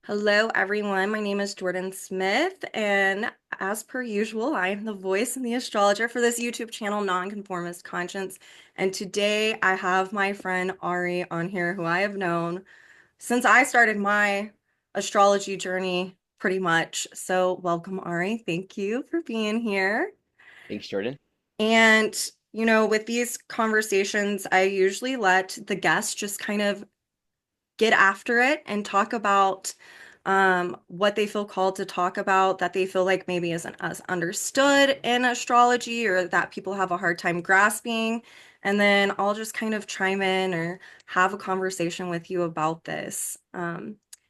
Hello, everyone. My name is Jordan Smith, and as per usual, I am the voice and the astrologer for this YouTube channel, Nonconformist Conscience. And today I have my friend Ari on here, who I have known since I started my astrology journey, pretty much. So, welcome, Ari. Thank you for being here. Thanks, Jordan. And, with these conversations, I usually let the guests just kind of get after it and talk about what they feel called to talk about that they feel like maybe isn't as understood in astrology or that people have a hard time grasping. And then I'll just kind of chime in or have a conversation with you about this.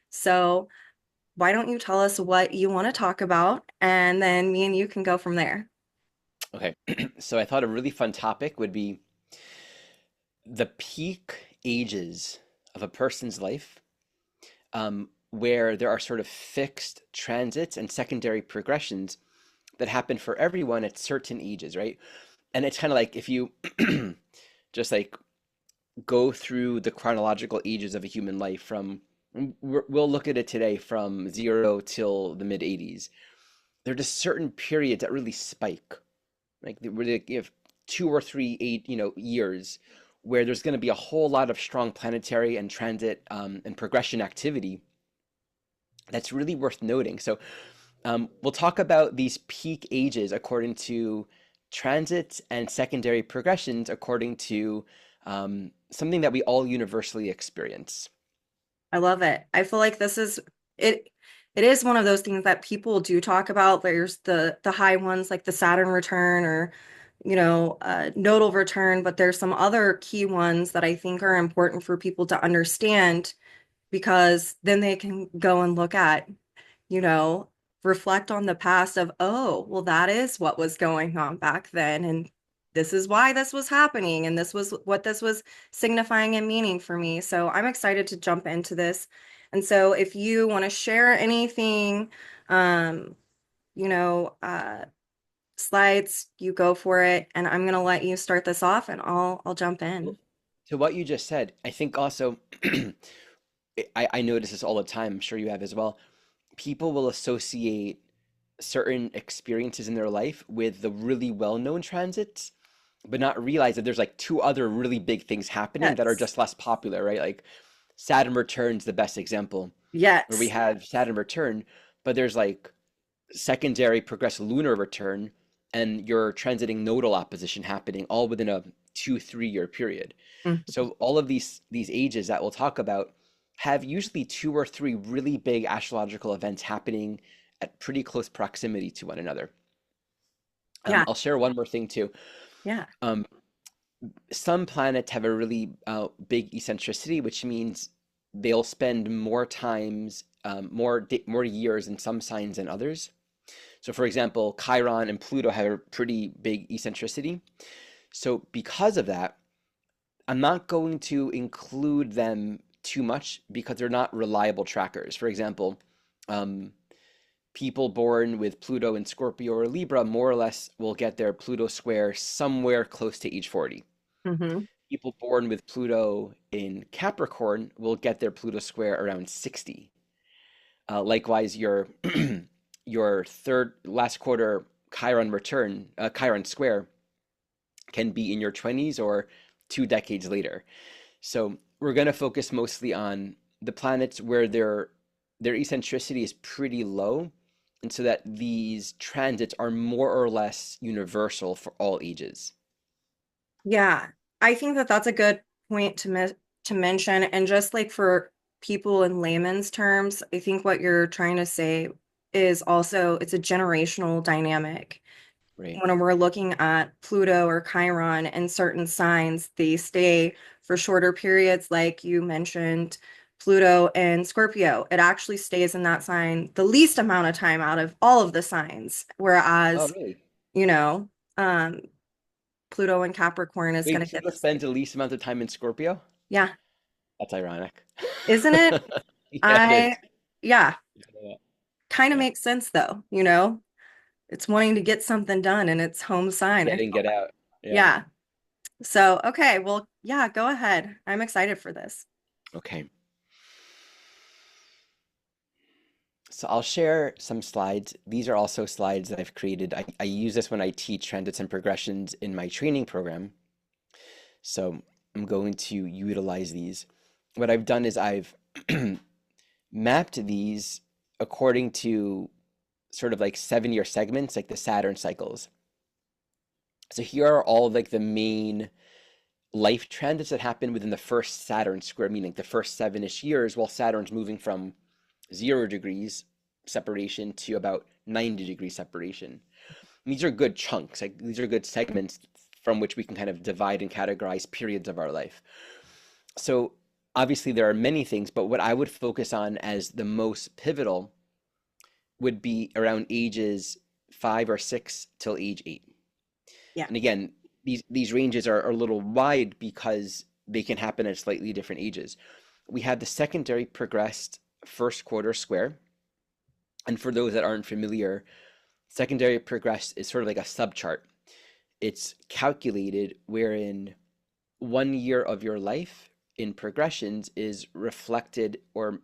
So why don't you tell us what you want to talk about, and then me and you can go from there. Okay, so I thought a really fun topic would be the peak ages of a person's life, where there are sort of fixed transits and secondary progressions that happen for everyone at certain ages, right? And it's kind of like if you just like go through the chronological ages of a human life from, we'll look at it today from 0 till the mid 80s. There are just certain periods that really spike. Like where they give 2 or 3 years where there's going to be a whole lot of strong planetary and transit and progression activity that's really worth noting. So we'll talk about these peak ages according to transits and secondary progressions according to something that we all universally experience. I love it. I feel like this is it. It is one of those things that people do talk about. There's the high ones like the Saturn return or nodal return, but there's some other key ones that I think are important for people to understand because then they can go and look at, you know, reflect on the past of, oh, well, that is what was going on back then. And this is why this was happening. And this was what this was signifying and meaning for me. So I'm excited to jump into this. And so if you want to share anything, um, you know, uh, slides, you go for it. And I'm gonna let you start this off and I'll jump Well, in. to what you just said, I think also I notice this all the time. I'm sure you have as well. People will associate certain experiences in their life with the really well-known transits, but not realize that there's like two other really big things happening that are Yes. just less popular, right? Like Saturn return's the best example, where we Yes. have Saturn return, but there's like secondary progressive lunar return and your transiting nodal opposition happening all within a 2, 3 year period. Mhm. So all of these ages that we'll talk about have usually 2 or 3 really big astrological events happening at pretty close proximity to one another. Yeah. I'll share one more thing too. Yeah. Um, some planets have a really big eccentricity, which means they'll spend more times, more years in some signs than others. So, for example, Chiron and Pluto have a pretty big eccentricity. So, because of that, I'm not going to include them too much because they're not reliable trackers. For example, um, people born with Pluto in Scorpio or Libra more or less will get their Pluto square somewhere close to age 40. Hmm. People born with Pluto in Capricorn will get their Pluto square around 60. Likewise, your your third last quarter Chiron return, Chiron square can be in your 20s or 2 decades later. So we're going to focus mostly on the planets where their eccentricity is pretty low, and so that these transits are more or less universal for all ages. Yeah, I think that that's a good point to mention. And just like for people in layman's terms, I think what you're trying to say is also it's a generational dynamic. Right. When we're looking at Pluto or Chiron and certain signs, they stay for shorter periods, like you mentioned, Pluto and Scorpio. It actually stays in that sign the least amount of time out of all of the signs, Oh, whereas, really? you know, um, Pluto and Capricorn is going Wait, to get Pluto this. spends the least amount of time in Scorpio? Yeah, That's ironic. isn't it? Yeah, it I, is. yeah, Yeah. kind of Yeah. makes sense though. It's wanting to get something done in its home sign. Get in, get out. Yeah. Yeah. So, okay, well, yeah, go ahead. I'm excited for this. Okay. So I'll share some slides. These are also slides that I've created. I use this when I teach transits and progressions in my training program. So I'm going to utilize these. What I've done is I've mapped these according to sort of like 7-year segments, like the Saturn cycles. So here are all like the main life transits that happen within the first Saturn square, meaning the first 7-ish years, while Saturn's moving from 0 degrees separation to about 90-degree separation. And these are good chunks, like these are good segments from which we can kind of divide and categorize periods of our life. So obviously there are many things, but what I would focus on as the most pivotal would be around ages 5 or 6 till age 8. Yeah. And again, these ranges are a little wide because they can happen at slightly different ages. We have the secondary progressed first quarter square. And for those that aren't familiar, secondary progressed is sort of like a subchart. It's calculated wherein 1 year of your life in progressions is reflected or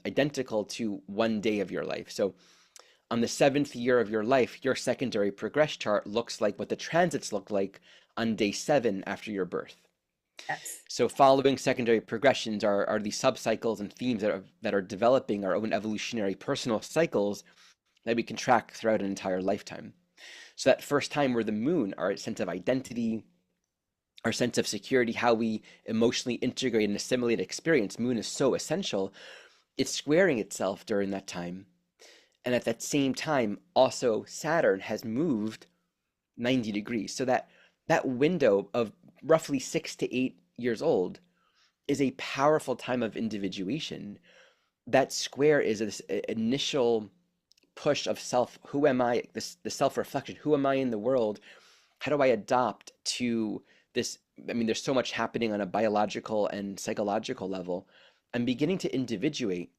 identical to 1 day of your life. So on the 7th year of your life, your secondary progress chart looks like what the transits look like on day 7 after your birth. Yes. So following secondary progressions are these subcycles and themes that are developing our own evolutionary personal cycles that we can track throughout an entire lifetime. So that first time we're the moon, our sense of identity, our sense of security, how we emotionally integrate and assimilate experience, moon is so essential. It's squaring itself during that time. And at that same time, also Saturn has moved 90 degrees. So that window of roughly 6 to 8 years old is a powerful time of individuation. That square is this initial push of self. Who am I? The self-reflection. Who am I in the world? How do I adopt to this? I mean, there's so much happening on a biological and psychological level. I'm beginning to individuate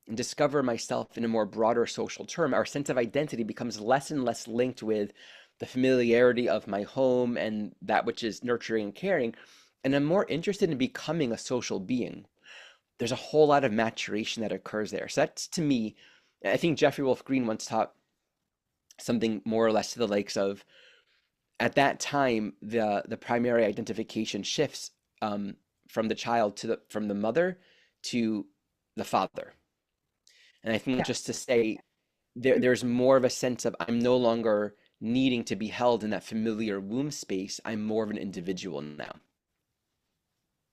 and discover myself in a more broader social term. Our sense of identity becomes less and less linked with the familiarity of my home and that which is nurturing and caring. And I'm more interested in becoming a social being. There's a whole lot of maturation that occurs there. So that's to me, I think Jeffrey Wolf Green once taught something more or less to the likes of at that time the primary identification shifts from the child to the from the mother to the father. And I think just to Yes. say there's more of a sense of I'm no longer needing to be held in that familiar womb space. I'm more of an individual now.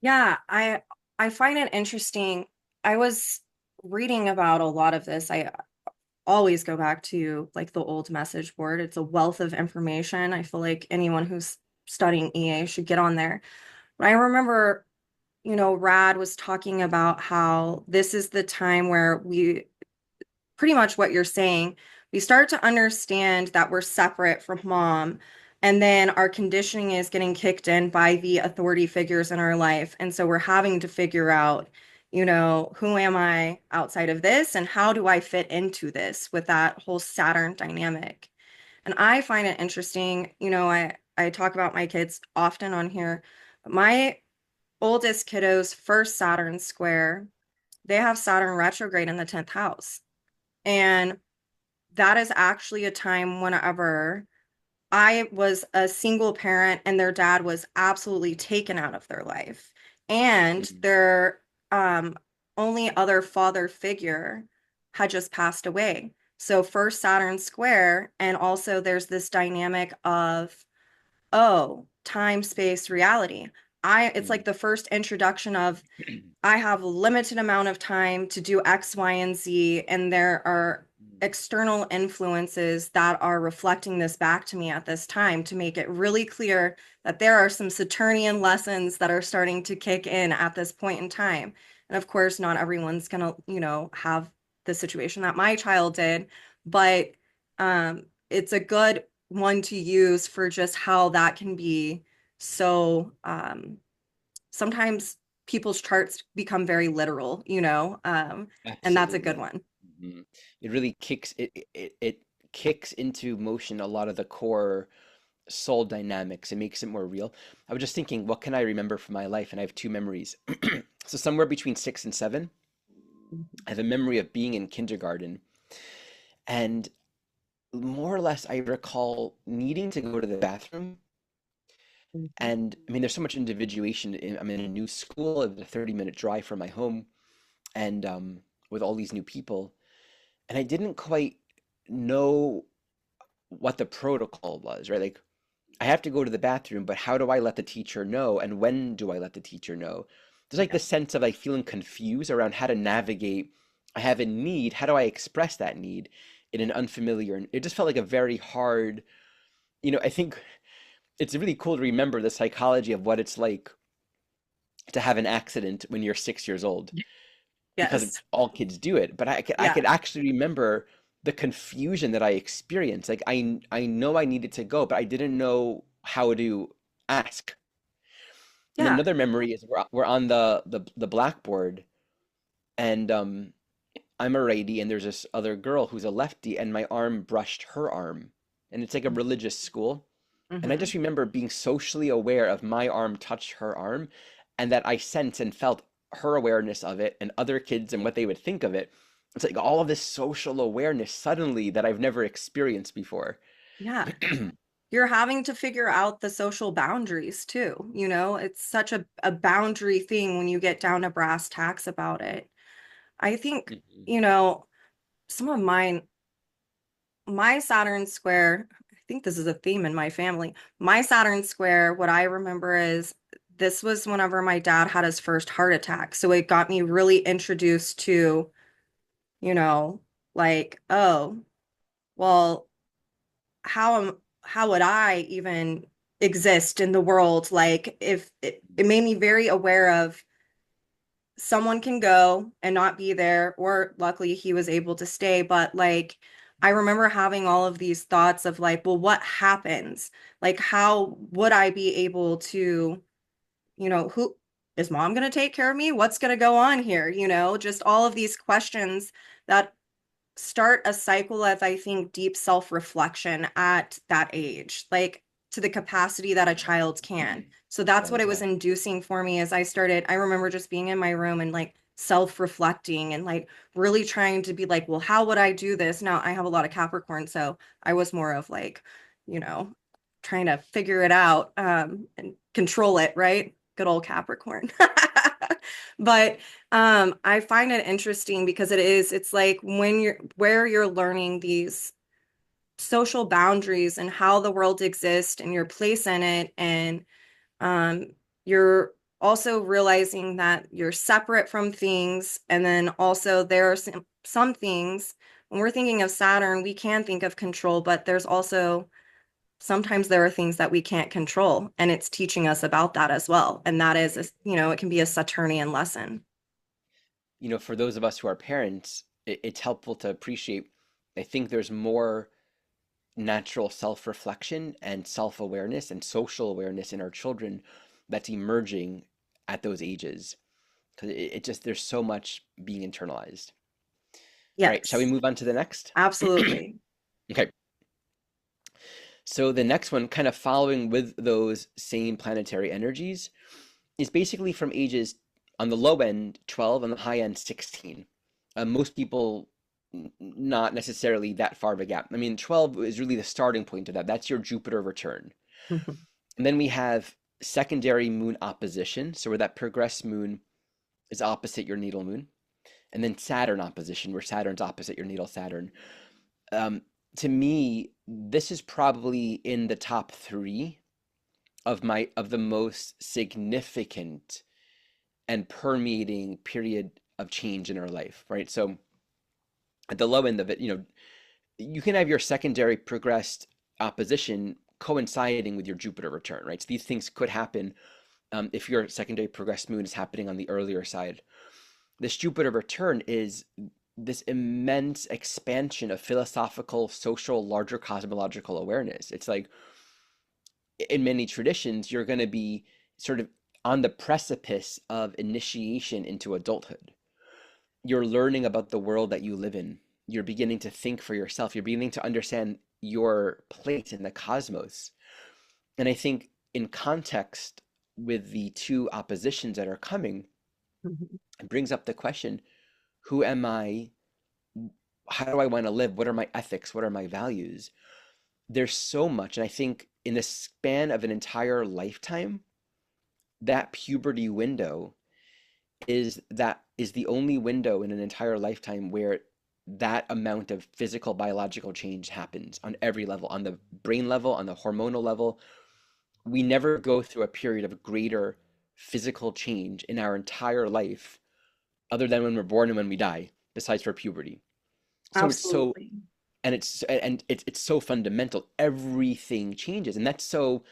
Yeah, I find it interesting. I was reading about a lot of this. I always go back to like the old message board. It's a wealth of information. I feel like anyone who's studying EA should get on there. But I remember, Rad was talking about how this is the time where we pretty much what you're saying. We start to understand that we're separate from mom, and then our conditioning is getting kicked in by the authority figures in our life. And so we're having to figure out, who am I outside of this, and how do I fit into this with that whole Saturn dynamic? And I find it interesting, I talk about my kids often on here. My oldest kiddo's first Saturn square, they have Saturn retrograde in the 10th house. And that is actually a time whenever I was a single parent and their dad was absolutely taken out of their life. And Mm, their only other father figure had just passed away. So first Saturn square, and also there's this dynamic of, oh, time, space, reality. It's mm, like the first introduction of I have a limited amount of time to do X, Y, and Z, and there are mm, external influences that are reflecting this back to me at this time to make it really clear that there are some Saturnian lessons that are starting to kick in at this point in time. And of course, not everyone's gonna, have the situation that my child did, but it's a good one to use for just how that can be so sometimes people's charts become very literal, and that's a good absolutely. one. Mhm. It really it kicks into motion a lot of the core soul dynamics. It makes it more real. I was just thinking, what can I remember from my life? And I have two memories. So somewhere between 6 and 7, Mhm. I have a memory of being in kindergarten, and more or less I recall needing to go to the bathroom. Mhm. And I mean, there's so much individuation. I'm in a new school, it's a 30-minute drive from my home, and with all these new people, and I didn't quite know what the protocol was, right? Like, I have to go to the bathroom, but how do I let the teacher know? And when do I let the teacher know? There's like Yeah. this sense of like feeling confused around how to navigate. I have a need. How do I express that need in an unfamiliar? And it just felt like a very hard, I think it's really cool to remember the psychology of what it's like to have an accident when you're 6 years old, because Yes. all kids do it. But I could Yeah. actually remember the confusion that I experienced. Like I know I needed to go, but I didn't know how to ask. And then Yeah. another memory is we're on the blackboard, and I'm a righty and there's this other girl who's a lefty, and my arm brushed her arm. And it's like a religious school. And I Hmm. just remember being socially aware of my arm touch her arm, and that I sensed and felt her awareness of it and other kids and what they would think of it. It's like all of this social awareness suddenly that I've never experienced before. Yeah. You're having to figure out the social boundaries too. It's such a boundary thing when you get down to brass tacks about it. I think, Mhm. you know, some of my Saturn square, I think this is a theme in my family. My Saturn square, what I remember is this was whenever my dad had his first heart attack. So it got me really introduced to, you know, like, oh, well, how would I even exist in the world? Like if it made me very aware of someone can go and not be there, or luckily he was able to stay. But like, I remember having all of these thoughts of like, well, what happens? Like, how would I be able to, who is mom going to take care of me? What's going to go on here? Just all of these questions that start a cycle of, I think, deep self-reflection at that age, like to the capacity that a child can. So that's what Right, it was yeah. inducing for me as I remember just being in my room and like self-reflecting and like really trying to be like, well, how would I do this? Now I have a lot of Capricorn, so I was more of like, you know, trying to figure it out and control it, right? Good old Capricorn. But I find it interesting because it's like when you're learning these social boundaries and how the world exists and your place in it, and um, you're also realizing that you're separate from things, and then also there are some things when we're thinking of Saturn, we can think of control, but there's also sometimes there are things that we can't control, and it's teaching us about that as well. And that is, it can be a Saturnian lesson. For those of us who are parents, it's helpful to appreciate. I think there's more natural self-reflection and self-awareness and social awareness in our children that's emerging at those ages, because it just there's so much being internalized. All right, shall we Yes, move on to the next? absolutely. Okay, so the next one, kind of following with those same planetary energies, is basically from ages on the low end 12, on the high end 16. Most people, not necessarily that far of a gap. I mean, 12 is really the starting point of that. That's your Jupiter return. And then we have secondary moon opposition, so where that progressed moon is opposite your natal moon. And then Saturn opposition, where Saturn's opposite your natal Saturn. Um, to me, this is probably in the top three of the most significant and permeating period of change in our life, right? So at the low end of it, you can have your secondary progressed opposition coinciding with your Jupiter return, right? So these things could happen if your secondary progressed moon is happening on the earlier side. This Jupiter return is this immense expansion of philosophical, social, larger cosmological awareness. It's like in many traditions, you're going to be sort of on the precipice of initiation into adulthood. You're learning about the world that you live in. You're beginning to think for yourself. You're beginning to understand your place in the cosmos. And I think in context with the two oppositions that are coming, it brings up the question, Who am I? How do I want to live? What are my ethics? What are my values? There's so much. And I think in the span of an entire lifetime, that puberty window is the only window in an entire lifetime where that amount of physical biological change happens on every level, on the brain level, on the hormonal level. We never go through a period of greater physical change in our entire life other than when we're born and when we die, besides for puberty. So it's so Absolutely. and it's so fundamental. Everything changes, and that's so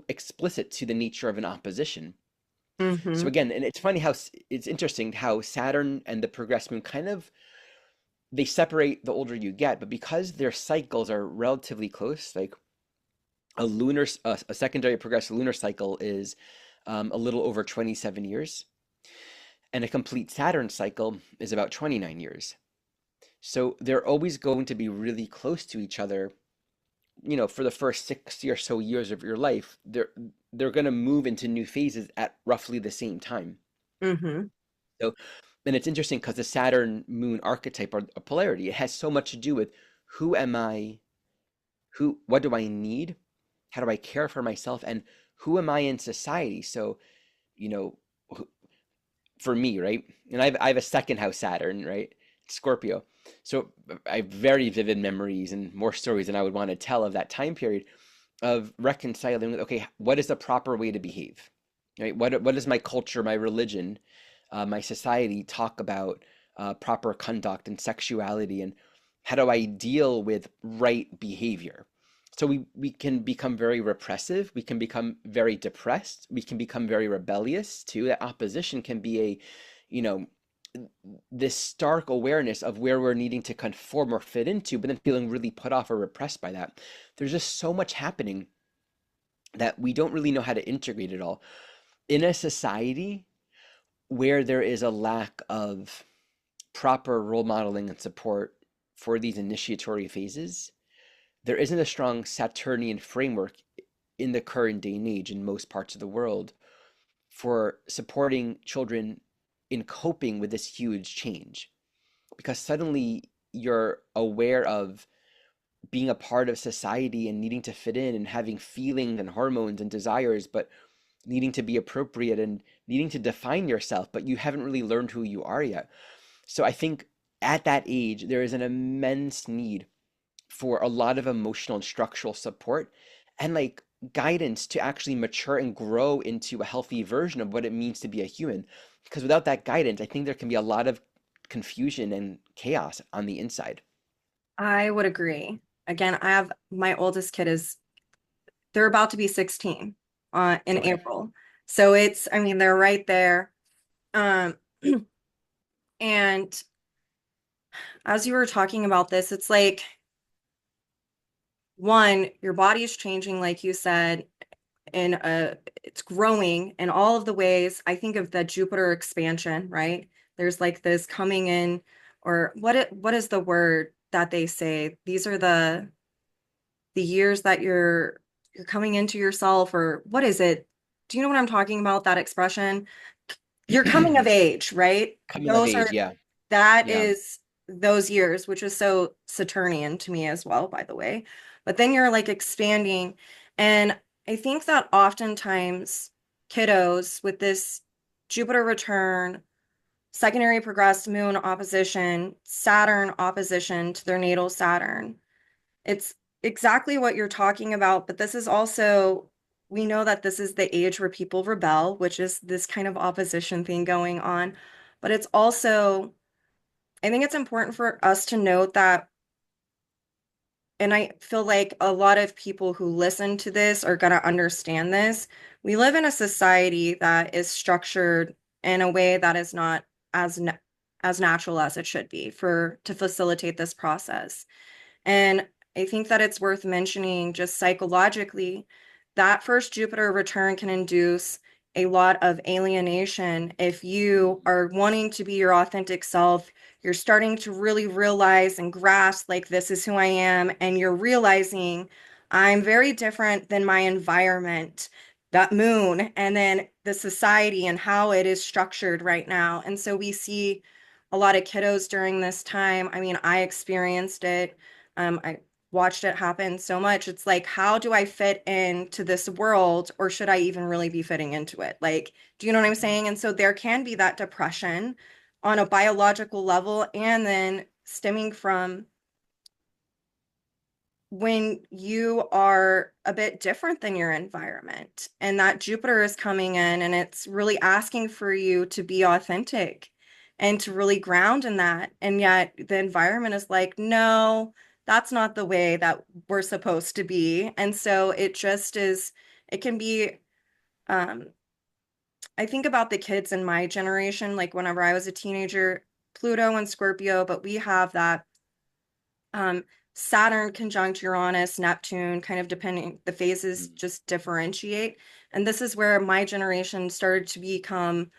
explicit to the nature of an opposition. So Hmm. again, and it's funny how it's interesting how Saturn and the progressed moon kind of they separate the older you get, but because their cycles are relatively close, like a secondary progressive lunar cycle is a little over 27 years, and a complete Saturn cycle is about 29 years. So they're always going to be really close to each other, for the first 60 or so years of your life. They're going to move into new phases at roughly the same time. Hmm. So, and it's interesting because the Saturn moon archetype or a polarity, it has so much to do with who am I, what do I need, how do I care for myself, and who am I in society. So, you know, for me, right? And I have a second house Saturn, right? Scorpio. So I have very vivid memories and more stories than I would want to tell of that time period of reconciling with, okay, what is the proper way to behave? Right? What does my culture, my religion, my society talk about proper conduct and sexuality, and how do I deal with right behavior? So we can become very repressive, we can become very depressed, we can become very rebellious too. That opposition can be you know, this stark awareness of where we're needing to conform or fit into, but then feeling really put off or repressed by that. There's just so much happening that we don't really know how to integrate it all. In a society where there is a lack of proper role modeling and support for these initiatory phases, there isn't a strong Saturnian framework in the current day and age in most parts of the world for supporting children in coping with this huge change. Because suddenly you're aware of being a part of society and needing to fit in and having feelings and hormones and desires, but needing to be appropriate and needing to define yourself, but you haven't really learned who you are yet. So I think at that age, there is an immense need for a lot of emotional and structural support and like guidance to actually mature and grow into a healthy version of what it means to be a human. Because without that guidance, I think there can be a lot of confusion and chaos on the inside. I would agree. Again, I have my oldest kid is they're about to be 16 in Okay. April. So I mean, they're right there. Um, and as you were talking about this, it's like one, your body is changing, like you said, it's growing in all of the ways. I think of the Jupiter expansion, right? There's like this coming in, or what is the word that they say? These are the years that you're coming into yourself, or what is it? Do you know what I'm talking about, that expression? You're coming of age, right? Coming of Those are age, yeah. that Yeah. is those years, which is so Saturnian to me as well, by the way. But then you're like expanding. And I think that oftentimes kiddos with this Jupiter return, secondary progressed moon opposition, Saturn opposition to their natal Saturn, it's exactly what you're talking about. But this is also, we know that this is the age where people rebel, which is this kind of opposition thing going on. But it's also, I think it's important for us to note that, and I feel like a lot of people who listen to this are going to understand this. We live in a society that is structured in a way that is not as as natural as it should be for to facilitate this process. And I think that it's worth mentioning just psychologically that first Jupiter return can induce a lot of alienation. If you are wanting to be your authentic self, you're starting to really realize and grasp, like, this is who I am, and you're realizing I'm very different than my environment, that moon, and then the society and how it is structured right now. And so we see a lot of kiddos during this time. I mean, I experienced it. I watched it happen so much. It's like, how do I fit into this world, or should I even really be fitting into it? Like, do you know what I'm Mhm. saying? And so there can be that depression on a biological level, and then stemming from when you are a bit different than your environment, and that Jupiter is coming in and it's really asking for you to be authentic and to really ground in that. And yet the environment is like, no, that's not the way that we're supposed to be. And so it just is, it can be, um, I think about the kids in my generation, like whenever I was a teenager, Pluto and Scorpio, but we have that um, Saturn conjunct Uranus, Neptune, kind of depending, the phases Mm. just differentiate. And this is where my generation started to become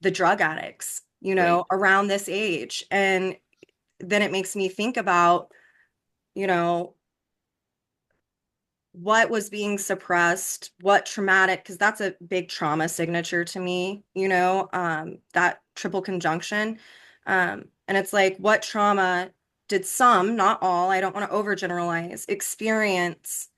the drug addicts, Right. around this age. And then it makes me think about, you know, what was being suppressed, what traumatic, because that's a big trauma signature to me, that triple conjunction. And it's like, what trauma did some, not all, I don't want to overgeneralize, experience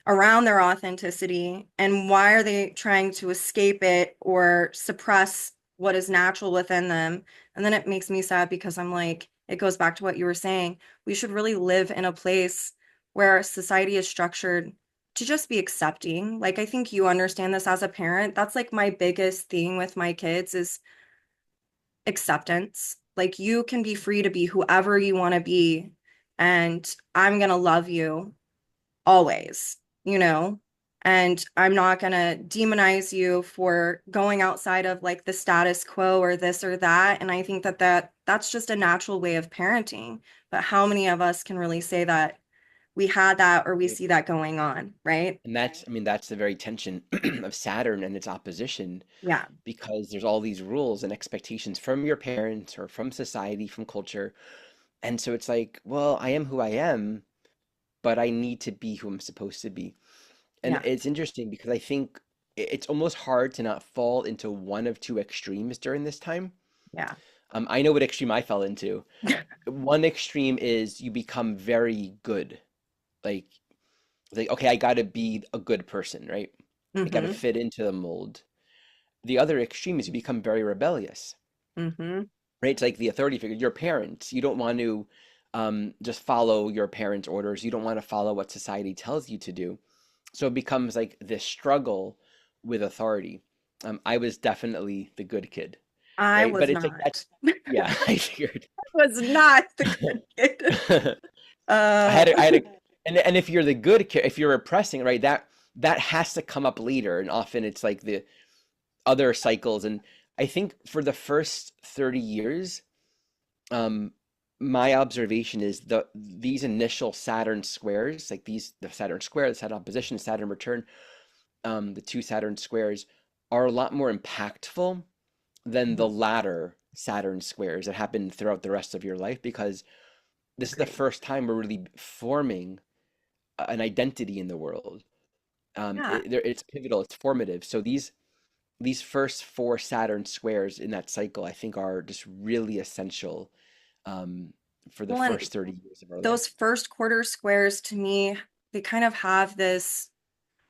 around their authenticity, and why are they trying to escape it or suppress what is natural within them? And then it makes me sad because I'm like, it goes back to what you were saying. We should really live in a place where society is structured to just be accepting. Like, I think you understand this as a parent. That's like my biggest thing with my kids is acceptance. Like, you can be free to be whoever you want to be, and I'm going to love you always, you know? And I'm not going to demonize you for going outside of like the status quo or this or that. And I think that's just a natural way of parenting. But how many of us can really say that we had that or we Right. see that going on, right? And that's, I mean, that's the very tension of Saturn and its opposition, Yeah. because there's all these rules and expectations from your parents or from society, from culture. And so it's like, well, I am who I am, but I need to be who I'm supposed to be. And Yeah. it's interesting because I think it's almost hard to not fall into one of two extremes during this time. Yeah. I know what extreme I fell into. One extreme is you become very good. Like, like okay, I got to be a good person, right? I got to Mm-hmm. fit into the mold. The other extreme is you become very rebellious, Mm-hmm. right? It's like the authority figure, your parents. You don't want to just follow your parents' orders. You don't want to follow what society tells you to do. So it becomes like this struggle with authority. I was definitely the good kid, I right? was But it's like not. that's, yeah, I figured. Was not the good kid. I had a, Uh, and if you're the good kid, if you're repressing, right, that has to come up later, and often it's like the other cycles. And I think for the first 30 years, um, my observation is these initial Saturn squares, like the Saturn square, the Saturn opposition, Saturn return, the two Saturn squares are a lot more impactful than the latter Saturn squares that happen throughout the rest of your life, because this is the Agreed. first time we're really forming an identity in the world. Yeah. It's pivotal, it's formative. So these first four Saturn squares in that cycle, I think, are just really essential um, for the Well, and first 30 years of our those life. first quarter squares to me, they kind of have this,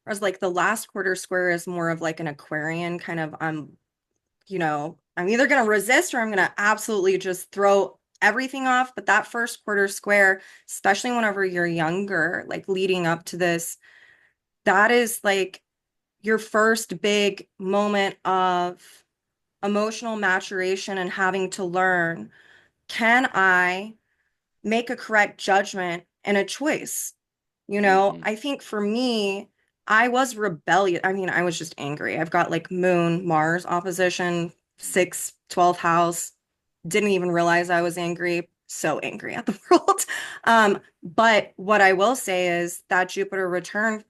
whereas like the last quarter square is more of like an Aquarian kind of, I'm either going to resist or I'm going to absolutely just throw everything off. But that first quarter square, especially whenever you're younger, like leading up to this, that is like your first big moment of emotional maturation and having to learn, can I make a correct judgment and a choice? Hmm. I think for me, I was rebellious. I mean, I was just angry. I've got like Moon, Mars opposition, 12th house. Didn't even realize I was angry. So angry at the world. But what I will say is that Jupiter return,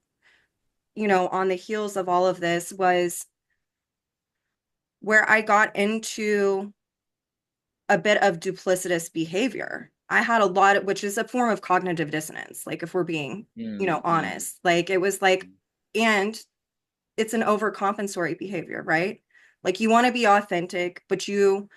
on the heels of all of this was where I got into a bit of duplicitous behavior. I had a lot of, which is a form of cognitive dissonance, like if we're being, Mm-hmm. honest. Like it was like, and it's an overcompensatory behavior, right? Like you want to be authentic, but you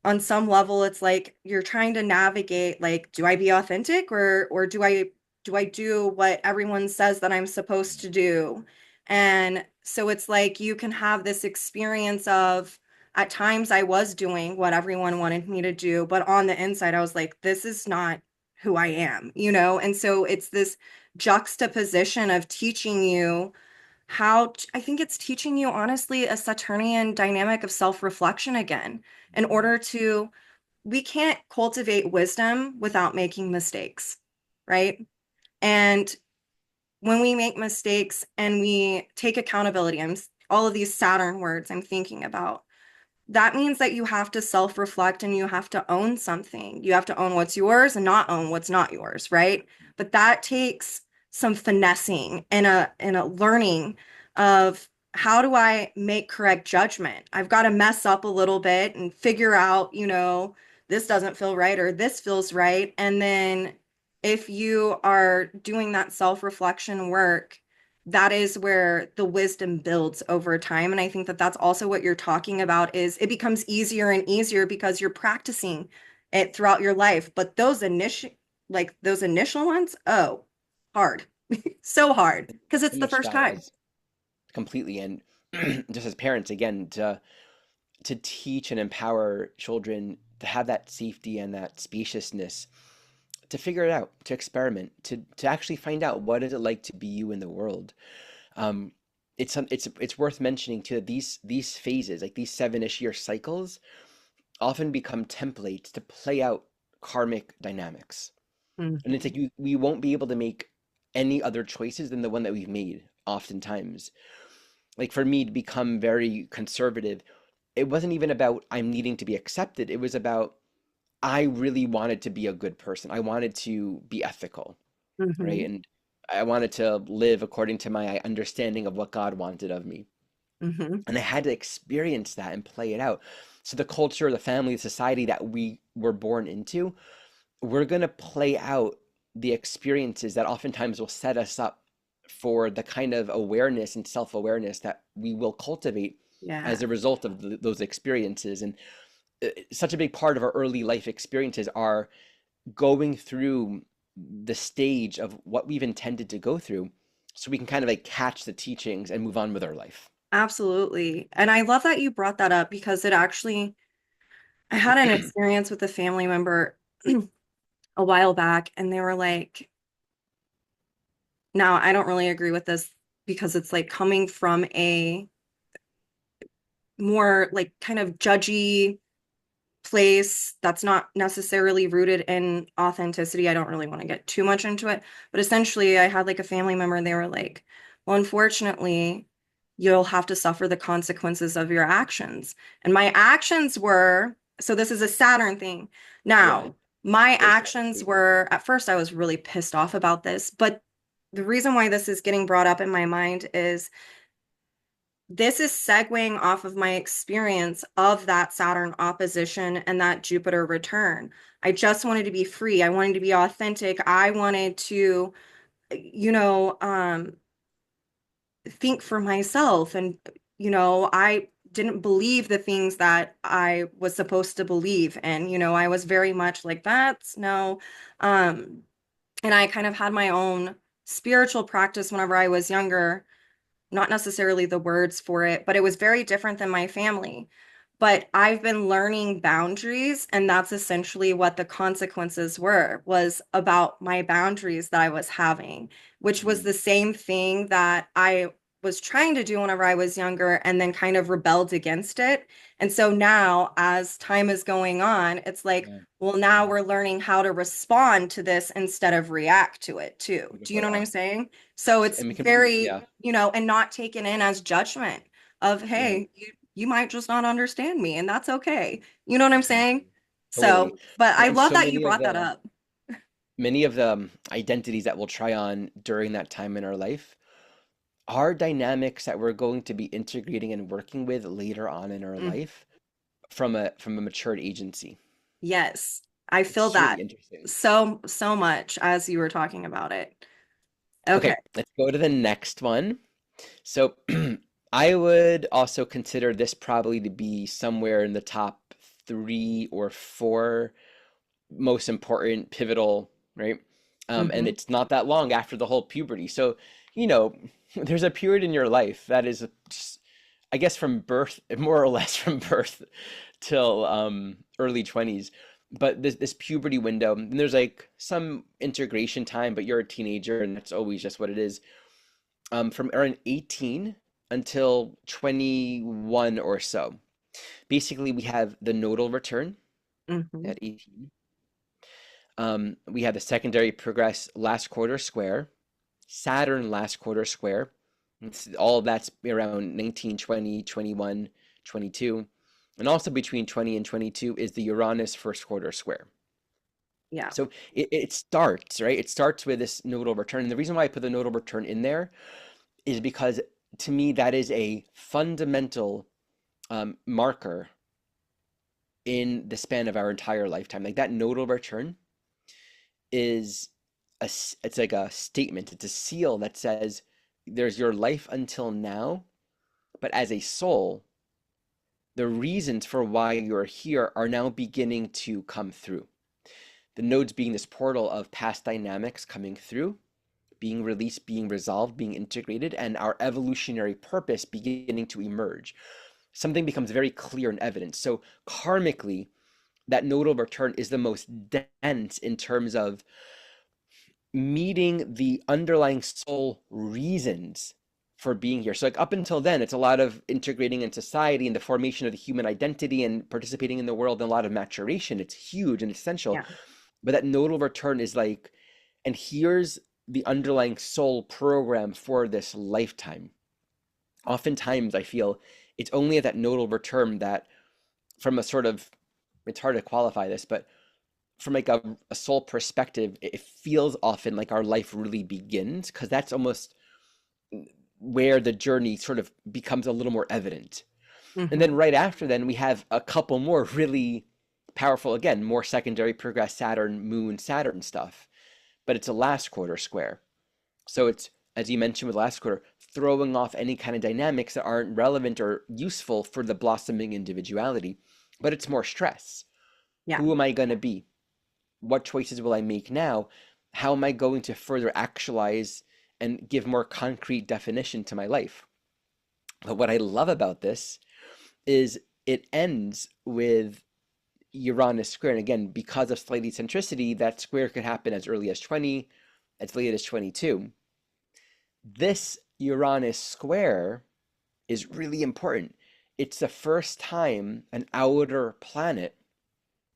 on some level it's like you're trying to navigate like, do I be authentic, or do I do what everyone says that I'm supposed to do? And so it's like you can have this experience of, at times I was doing what everyone wanted me to do, but on the inside I was like, this is not who I am, you know? And so it's this juxtaposition of teaching you I think it's teaching you honestly a Saturnian dynamic of self-reflection again, in Mhm. order to, we can't cultivate wisdom without making mistakes, right? And when we make mistakes and we take accountability, all of these Saturn words I'm thinking about, that means that you have to self-reflect and you have to own something. You have to own what's yours and not own what's not yours, right? But that takes some finessing and a learning of, how do I make correct judgment? I've got to mess up a little bit and figure out, this doesn't feel right or this feels right. And then if you are doing that self-reflection work, that is where the wisdom builds over time. And I think that that's also what you're talking about, is it becomes easier and easier because you're practicing it throughout your life. But those initial ones, oh, hard. So hard because So it's the much first time. guys, completely. And just as parents, again, to teach and empower children to have that safety and that spaciousness, to figure it out, to experiment, to actually find out what is it like to be you in the world. Um, it's worth mentioning too that these phases, like these 7-ish year cycles, often become templates to play out karmic dynamics. And it's Mhm. like we won't be able to make any other choices than the one that we've made oftentimes. Like for me to become very conservative, it wasn't even about I'm needing to be accepted. It was about I really wanted to be a good person. I wanted to be ethical, right? Mhm. And I wanted to live according to my understanding of what God wanted of me. Mhm. And I had to experience that and play it out. So the culture, the family, the society that we were born into, we're going to play out the experiences that oftentimes will set us up for the kind of awareness and self-awareness that we will cultivate Yeah, as a result of those experiences. And such a big part of our early life experiences are going through the stage of what we've intended to go through so we can kind of like catch the teachings and move on with our life. absolutely. And I love that you brought that up because it actually, I had an experience with a family member a while back, and they were like, now I don't really agree with this because it's like coming from a more like kind of judgy place that's not necessarily rooted in authenticity. I don't really want to get too much into it, but essentially, I had like a family member and they were like, well, unfortunately, you'll have to suffer the consequences of your actions. And my actions were, so this is a Saturn thing. Yeah, Now, my very sad. actions were, at first, I was really pissed off about this, but the reason why this is getting brought up in my mind is this is segueing off of my experience of that Saturn opposition and that Jupiter return. I just wanted to be free. I wanted to be authentic. I wanted to, you know, um, think for myself. And, I didn't believe the things that I was supposed to believe. And, I was very much like, that's no. Um, and I kind of had my own spiritual practice whenever I was younger, not necessarily the words for it, but it was very different than my family. But I've been learning boundaries, and that's essentially what the consequences was about my boundaries that I was having, which was Mhm. the same thing that I was trying to do whenever I was younger and then kind of rebelled against it. And so now, as time is going on, it's like, Yeah, well, now yeah. we're learning how to respond to this instead of react to it too. Do you Beautiful, know what yeah. I'm saying? So it's And we can bring, very, yeah, and not taken in as judgment of, yeah, hey, you might just not understand me, and that's okay. You know what I'm saying? exactly. Totally. So, but I And love so that you brought that up. many of the identities that we'll try on during that time in our life are dynamics that we're going to be integrating and working with later on in our Mm, life from a matured agency. yes, I feel It's really that interesting. so much as you were talking about it. Okay. Okay, let's go to the next one. So I would also consider this probably to be somewhere in the top three or four most important, pivotal, right? And Hmm. it's not that long after the whole puberty. So, you know, there's a period in your life that is just, I guess, from birth, more or less from birth till early 20s. But this puberty window, and there's like some integration time, but you're a teenager, and that's always just what it is. From around 18 until 21 or so. Basically, we have the nodal return Hmm. at 18. We have the secondary progress last quarter square, Saturn last quarter square. All of that's around 19, 20, 21, 22. And also between 20 and 22 is the Uranus first quarter square. Yeah. So it starts, right? It starts with this nodal return. And the reason why I put the nodal return in there is because to me, that is a fundamental marker in the span of our entire lifetime. Like that nodal return is it's like a statement, it's a seal that says there's your life until now, but as a soul, the reasons for why you're here are now beginning to come through. The nodes being this portal of past dynamics coming through, being released, being resolved, being integrated, and our evolutionary purpose beginning to emerge. Something becomes very clear and evident. So karmically, that nodal return is the most dense in terms of meeting the underlying soul reasons for being here. So like up until then, it's a lot of integrating in society and the formation of the human identity and participating in the world and a lot of maturation. It's huge and essential. Yeah. But that nodal return is like, and here's the underlying soul program for this lifetime. Oftentimes I feel it's only at that nodal return that from a sort of, it's hard to qualify this, but from like a soul perspective, it feels often like our life really begins because that's almost where the journey sort of becomes a little more evident. And then Hmm. right after then we have a couple more really powerful, again, more secondary progress Saturn, Moon, Saturn stuff, but it's a last quarter square. So it's, as you mentioned with last quarter, throwing off any kind of dynamics that aren't relevant or useful for the blossoming individuality, but it's more stress. Yeah. Who am I going to be? What choices will I make now? How am I going to further actualize and give more concrete definition to my life? But what I love about this is it ends with Uranus square. And again, because of slight eccentricity, that square could happen as early as 20, as late as 22. This Uranus square is really important. It's the first time an outer planet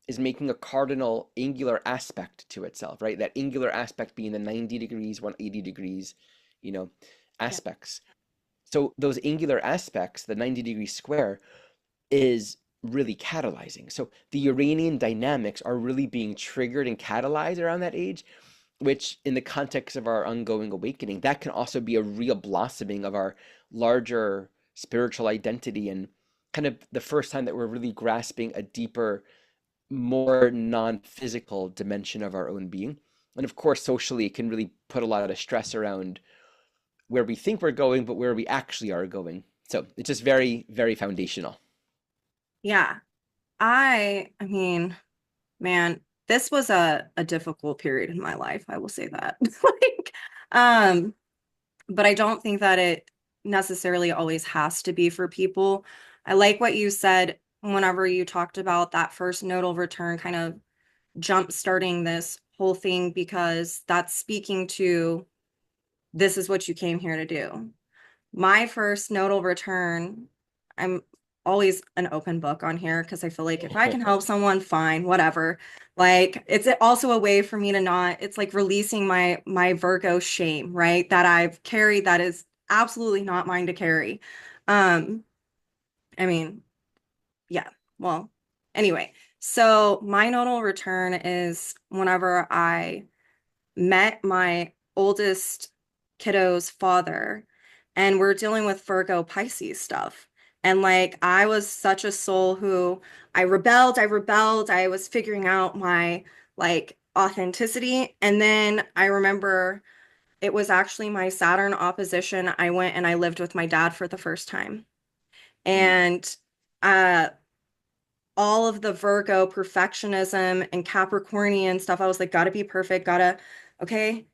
is making a cardinal angular aspect to itself, right? That angular aspect being the 90 degrees, 180 degrees, you know, Yeah. aspects. So those angular aspects, the 90-degree square, is really catalyzing. So the Uranian dynamics are really being triggered and catalyzed around that age, which in the context of our ongoing awakening, that can also be a real blossoming of our larger spiritual identity and kind of the first time that we're really grasping a deeper, more non-physical dimension of our own being. And of course, socially, it can really put a lot of stress around where we think we're going, but where we actually are going. So it's just very, very foundational. Yeah. I mean, man, this was a difficult period in my life, I will say that. Like, um, but I don't think that it necessarily always has to be for people. I like what you said whenever you talked about that first nodal return kind of jump starting this whole thing because that's speaking to this is what you came here to do. My first nodal return, I'm always an open book on here because I feel like if I can help someone, fine, whatever. Like it's also a way for me to not, it's like releasing my Virgo shame, right? That I've carried that is absolutely not mine to carry. Um, I mean, yeah. Well, anyway, so my nodal return is whenever I met my oldest kiddo's father, and we're dealing with Virgo Pisces stuff. And like, I was such a soul who I rebelled, I was figuring out my like authenticity. And then I remember it was actually my Saturn opposition. I went and I lived with my dad for the first time. Mm, And uh all of the Virgo perfectionism and Capricornian stuff. I was like, gotta be perfect, gotta, okay,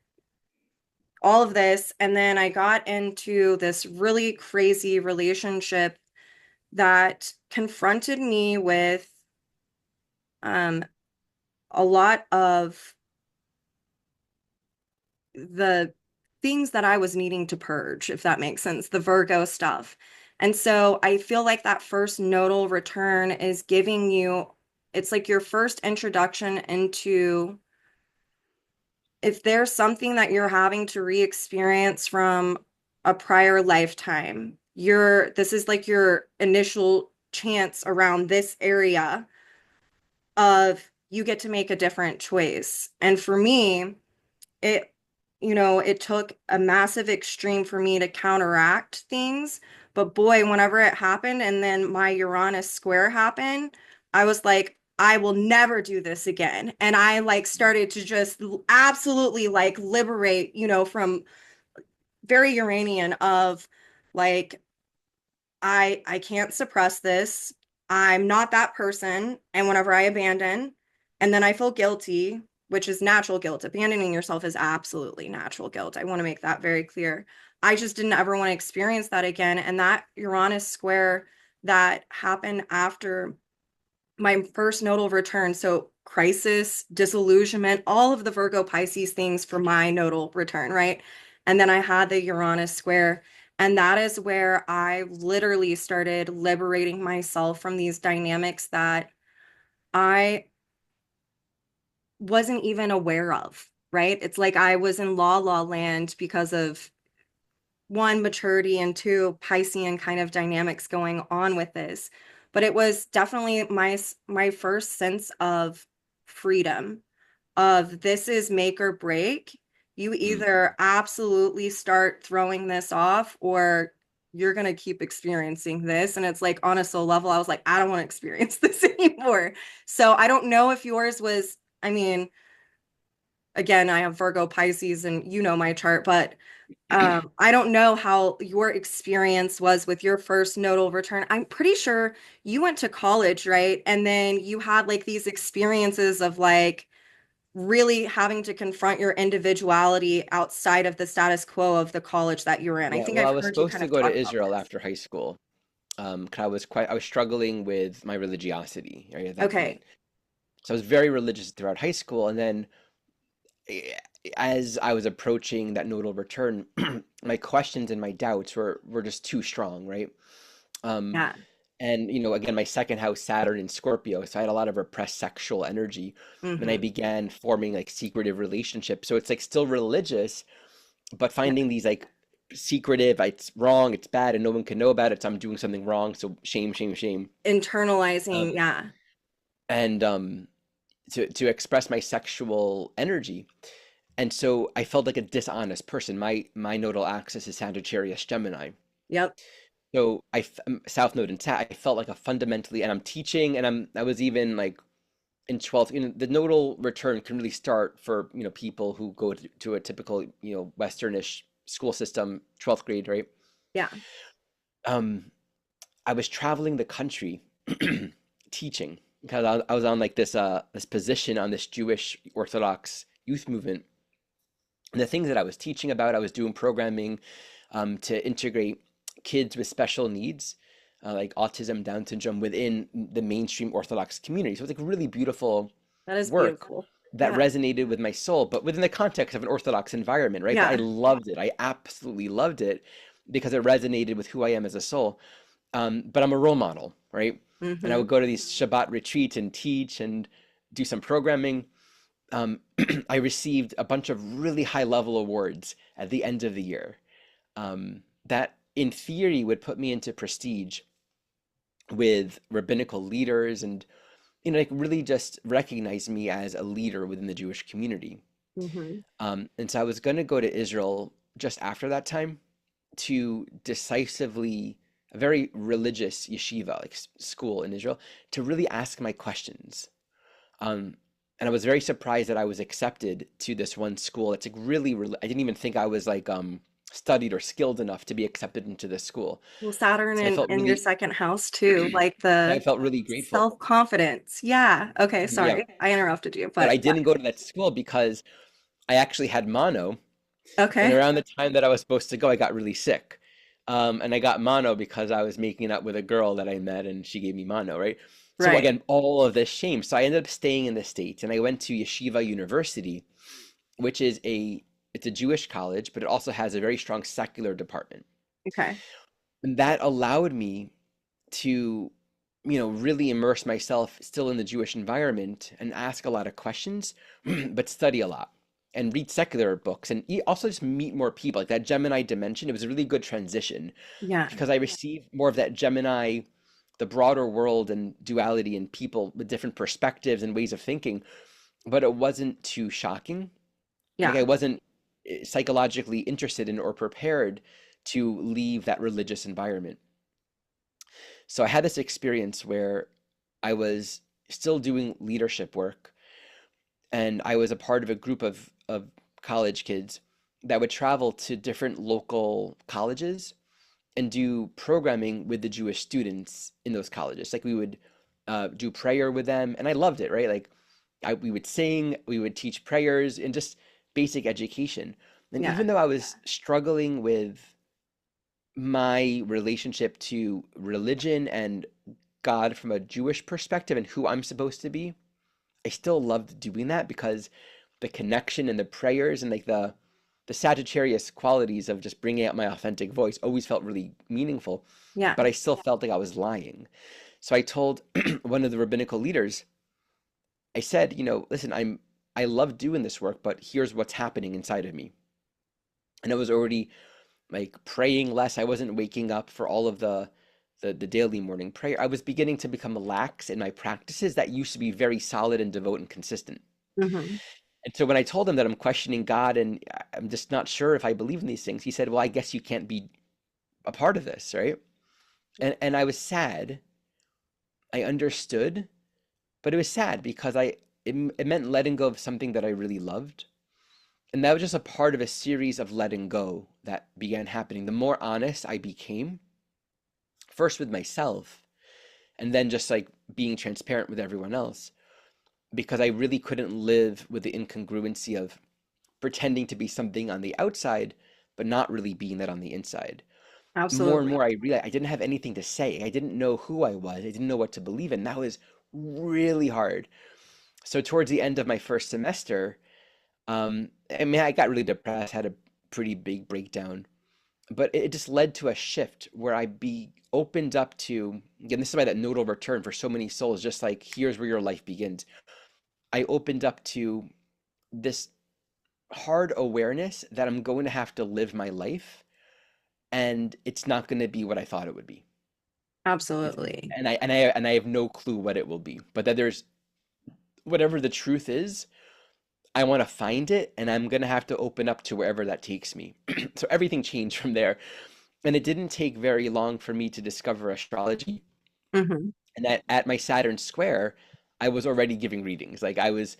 all of this. And then I got into this really crazy relationship that confronted me with um, a lot of the things that I was needing to purge, if that makes sense, the Virgo stuff. And so I feel like that first nodal return is giving you, it's like your first introduction into if there's something that you're having to re-experience from a prior lifetime, this is like your initial chance around this area of you get to make a different choice. And for me, it, it took a massive extreme for me to counteract things. But boy, whenever it happened and then my Uranus square happened, I was like, I will never do this again. And I like started to just absolutely like liberate, from very Uranian of like, I can't suppress this. I'm not that person. And whenever I abandon, and then I feel guilty, which is natural guilt. Abandoning yourself is absolutely natural guilt. I want to make that very clear. I just didn't ever want to experience that again. And that Uranus square that happened after my first nodal return. So crisis, disillusionment, all of the Virgo Pisces things for my nodal return, right? And then I had the Uranus square. And that is where I literally started liberating myself from these dynamics that I wasn't even aware of, right? It's like I was in la land because of one, maturity, and two, Piscean kind of dynamics going on with this. But it was definitely my first sense of freedom of this is make or break. You Mm. either absolutely start throwing this off or you're going to keep experiencing this. And it's like on a soul level, I was like, I don't want to experience this anymore. So I don't know if yours was, I mean, again, I have Virgo Pisces and my chart, but I don't know how your experience was with your first nodal return. I'm pretty sure you went to college, right? And then you had like these experiences of like really having to confront your individuality outside of the status quo of the college that you were in. I Yeah, think well, I I've was heard you supposed kind to of go to talk about Israel this. after high school. 'Cause I was struggling with my religiosity, right, at that point. Okay. So I was very religious throughout high school, and then eh, as I was approaching that nodal return, my questions and my doubts were just too strong, right? Um, Yeah. and again, my second house, Saturn in Scorpio, so I had a lot of repressed sexual energy, and I Mm-hmm. began forming like secretive relationships. So it's like still religious, but Yeah. finding these like secretive, it's wrong, it's bad, and no one can know about it, so I'm doing something wrong. So shame, shame, shame. Internalizing. Um, Yeah. and to express my sexual energy. And so I felt like a dishonest person. My nodal axis is Sagittarius Gemini. Yep. So South Node and Sat, I felt like a fundamentally, and I'm teaching, and I was even like in 12th, the nodal return can really start for, people who go to a typical, Westernish school system, 12th grade, right? Yeah. Um, I was traveling the country teaching because I was on like this position on this Jewish Orthodox youth movement. And the things that I was teaching about, I was doing programming to integrate kids with special needs, like autism, Down syndrome, within the mainstream Orthodox community. So it's like really beautiful That is work beautiful. that Yeah. resonated with my soul, but within the context of an Orthodox environment, right? But I Yeah. loved it. I absolutely loved it because it resonated with who I am as a soul. But I'm a role model, right? And I Mm-hmm. would go to these Shabbat retreats and teach and do some programming. um, I received a bunch of really high level awards at the end of the year, that in theory would put me into prestige with rabbinical leaders and like really just recognize me as a leader within the Jewish community. Mm-hmm. And so I was going to go to Israel just after that time to decisively, a very religious yeshiva, like school in Israel, to really ask my questions. Um, and I was very surprised that I was accepted to this one school. It's like really, really, I didn't even think I was like studied or skilled enough to be accepted into this school. Well, Saturn So I felt in your really, second house too, like I the felt really grateful. self-confidence. Yeah. Okay, Yeah. sorry. I interrupted you, But I but yeah. didn't go to that school because I actually had mono. And Okay. around the time that I was supposed to go, I got really sick. And I got mono because I was making up with a girl that I met and she gave me mono, right? So Right. again, all of this shame. So I ended up staying in the States and I went to Yeshiva University, which is it's a Jewish college, but it also has a very strong secular department. Okay. And that allowed me to, really immerse myself still in the Jewish environment and ask a lot of questions, but study a lot and read secular books and also just meet more people. Like that Gemini dimension, it was a really good transition Yeah. because I received more of that Gemini, the broader world and duality and people with different perspectives and ways of thinking, but it wasn't too shocking. Like Yeah. I wasn't psychologically interested in or prepared to leave that religious environment. So I had this experience where I was still doing leadership work and I was a part of a group of college kids that would travel to different local colleges and do programming with the Jewish students in those colleges. Like we would do prayer with them, and I loved it, right? Like we would sing, we would teach prayers, and just basic education. And Yeah. even though I was struggling with my relationship to religion and God from a Jewish perspective and who I'm supposed to be, I still loved doing that because the connection and the prayers and like the Sagittarius qualities of just bringing out my authentic voice always felt really meaningful, Yeah. but I still felt like I was lying. So I told one of the rabbinical leaders, I said, listen, I love doing this work, but here's what's happening inside of me. And I was already like praying less. I wasn't waking up for all of the daily morning prayer. I was beginning to become lax in my practices that used to be very solid and devout and consistent. Hmm. And so when I told him that I'm questioning God and I'm just not sure if I believe in these things, he said, "Well, I guess you can't be a part of this, right?" And I was sad. I understood, but it was sad because it meant letting go of something that I really loved. And that was just a part of a series of letting go that began happening. The more honest I became, first with myself, and then just like being transparent with everyone else, because I really couldn't live with the incongruency of pretending to be something on the outside, but not really being that on the inside. More and Absolutely. more, I realized I didn't have anything to say. I didn't know who I was. I didn't know what to believe in. That was really hard. So towards the end of my first semester, I mean, I got really depressed, had a pretty big breakdown, but it just led to a shift where I be opened up to, again, this is why that nodal return for so many souls, just like here's where your life begins. I opened up to this hard awareness that I'm going to have to live my life and it's not going to be what I thought it would be. It's, Absolutely. and I have no clue what it will be, but that there's whatever the truth is, I want to find it and I'm going to have to open up to wherever that takes me. So everything changed from there. And it didn't take very long for me to discover astrology. Hmm. And at my Saturn square, I was already giving readings. Like I was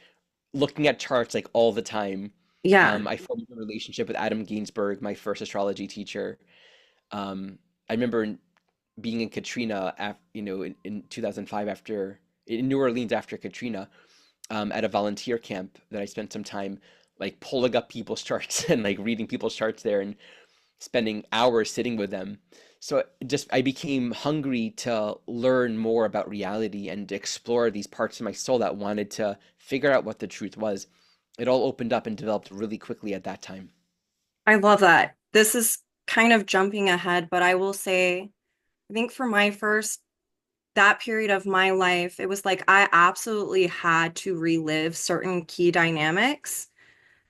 looking at charts like all the time. Yeah. I formed a relationship with Adam Ginsberg, my first astrology teacher. I remember being in Katrina, in 2005 in New Orleans after Katrina, at a volunteer camp that I spent some time like pulling up people's charts and like reading people's charts there and spending hours sitting with them. So just I became hungry to learn more about reality and to explore these parts of my soul that wanted to figure out what the truth was. It all opened up and developed really quickly at that time. I love that. This is kind of jumping ahead, but I will say, I think for my first, that period of my life, it was like I absolutely had to relive certain key dynamics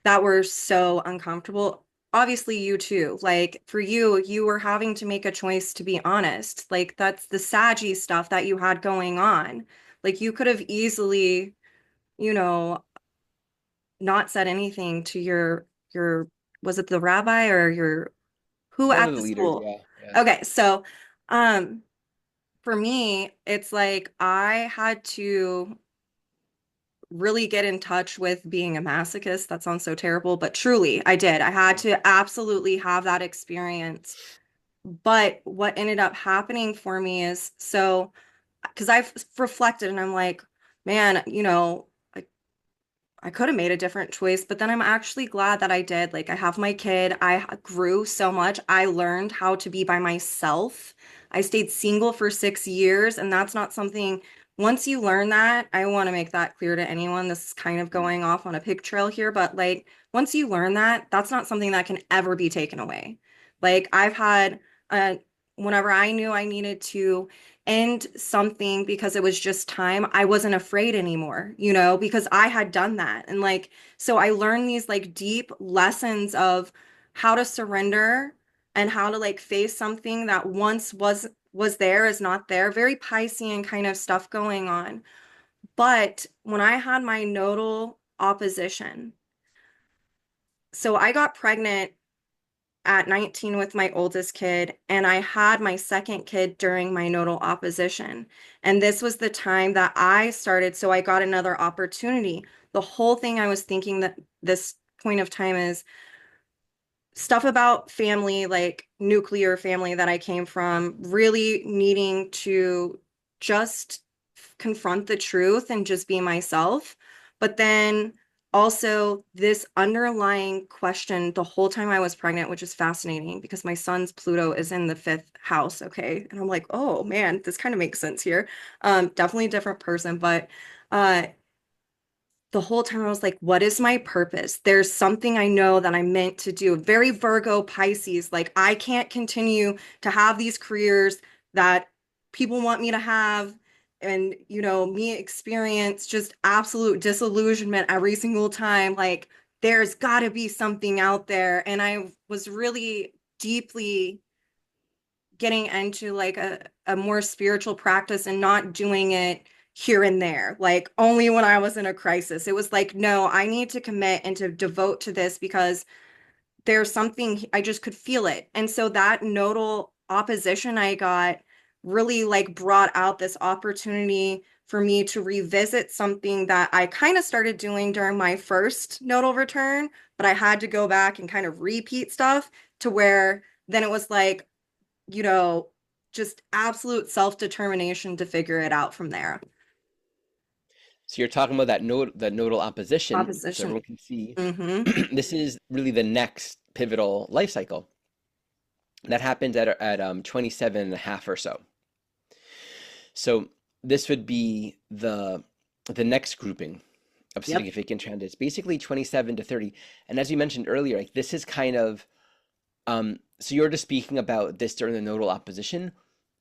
that were so uncomfortable. Obviously, you too. Like for you, you were having to make a choice to be honest. Like that's the saggy stuff that you had going on. Like you could have easily, you know, not said anything to your was it the rabbi or your who One of at the the leaders, school? yeah, yeah. Okay, so um for me, it's like I had to really get in touch with being a masochist. That sounds so terrible, but truly, I did. I had to absolutely have that experience. But what ended up happening for me is so, because I've reflected and I'm like, man, I could have made a different choice, but then I'm actually glad that I did. Like, I have my kid. I grew so much. I learned how to be by myself. I stayed single for 6 years, and that's not something, once you learn that, I want to make that clear to anyone. This is kind of Mm. going off on a pig trail here, but like, once you learn that, that's not something that can ever be taken away. Like, I've had, whenever I knew I needed to end something because it was just time, I wasn't afraid anymore, because I had done that. And like, so I learned these like deep lessons of how to surrender and how to like face something that once was there is not there. Very Piscean kind of stuff going on. But when I had my nodal opposition, so I got pregnant at 19 with my oldest kid, and I had my second kid during my nodal opposition. And this was the time that I started, so I got another opportunity. The whole thing I was thinking that this point of time is stuff about family, like nuclear family that I came from, really needing to just confront the truth and just be myself. But then also this underlying question the whole time I was pregnant, which is fascinating because my son's Pluto is in the fifth house. Okay. And I'm like, oh man, this kind of makes sense here. Definitely a different person, but uh the whole time I was like, what is my purpose? There's something I know that I'm meant to do. Very Virgo Pisces. Like, I can't continue to have these careers that people want me to have and, me experience just absolute disillusionment every single time. Like, there's got to be something out there. And I was really deeply getting into like a more spiritual practice and not doing it here and there, like only when I was in a crisis. It was like, no, I need to commit and to devote to this because there's something I just could feel it. And so that nodal opposition I got really like brought out this opportunity for me to revisit something that I kind of started doing during my first nodal return, but I had to go back and kind of repeat stuff to where then it was like, you know, just absolute self-determination to figure it out from there. So you're talking about that nodal opposition, so Opposition. everyone can see. Mm-hmm. This is really the next pivotal life cycle that happens at 27 and a half or so. So this would be the next grouping of Yep. significant transits, basically 27 to 30. And as you mentioned earlier, like this is kind of so you're just speaking about this during the nodal opposition.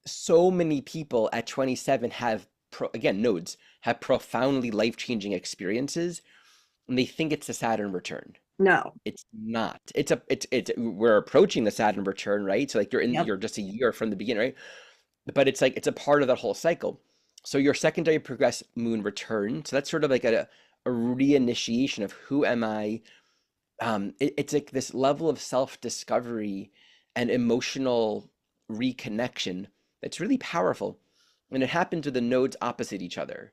So many people at 27 have again nodes have profoundly life-changing experiences, and they think it's the Saturn return. No. It's not. It's we're approaching the Saturn return, right? So like Yep. you're just a year from the beginning, right? But it's like it's a part of that whole cycle. So your secondary progress moon return. So that's sort of like a reinitiation of who am I? It's like this level of self-discovery and emotional reconnection that's really powerful. And it happens with the nodes opposite each other.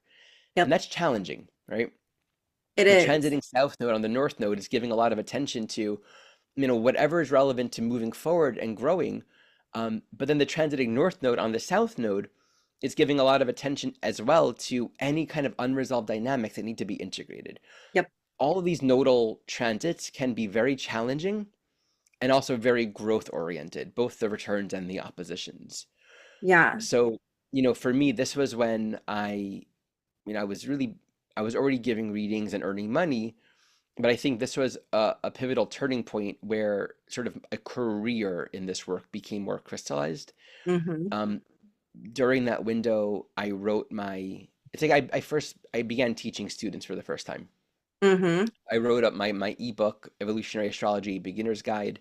And Yep. that's challenging, right? It The is. transiting south node on the north node is giving a lot of attention to, whatever is relevant to moving forward and growing. But then the transiting north node on the south node is giving a lot of attention as well to any kind of unresolved dynamics that need to be integrated. Yep. All of these nodal transits can be very challenging and also very growth oriented, both the returns and the oppositions. Yeah. So, for me, this was when I was really, I was already giving readings and earning money, but I think this was a pivotal turning point where sort of a career in this work became more crystallized. Mm-hmm. Um, During that window, I wrote it's like I began teaching students for the first time. Mm-hmm. I wrote up my ebook, Evolutionary Astrology Beginner's Guide.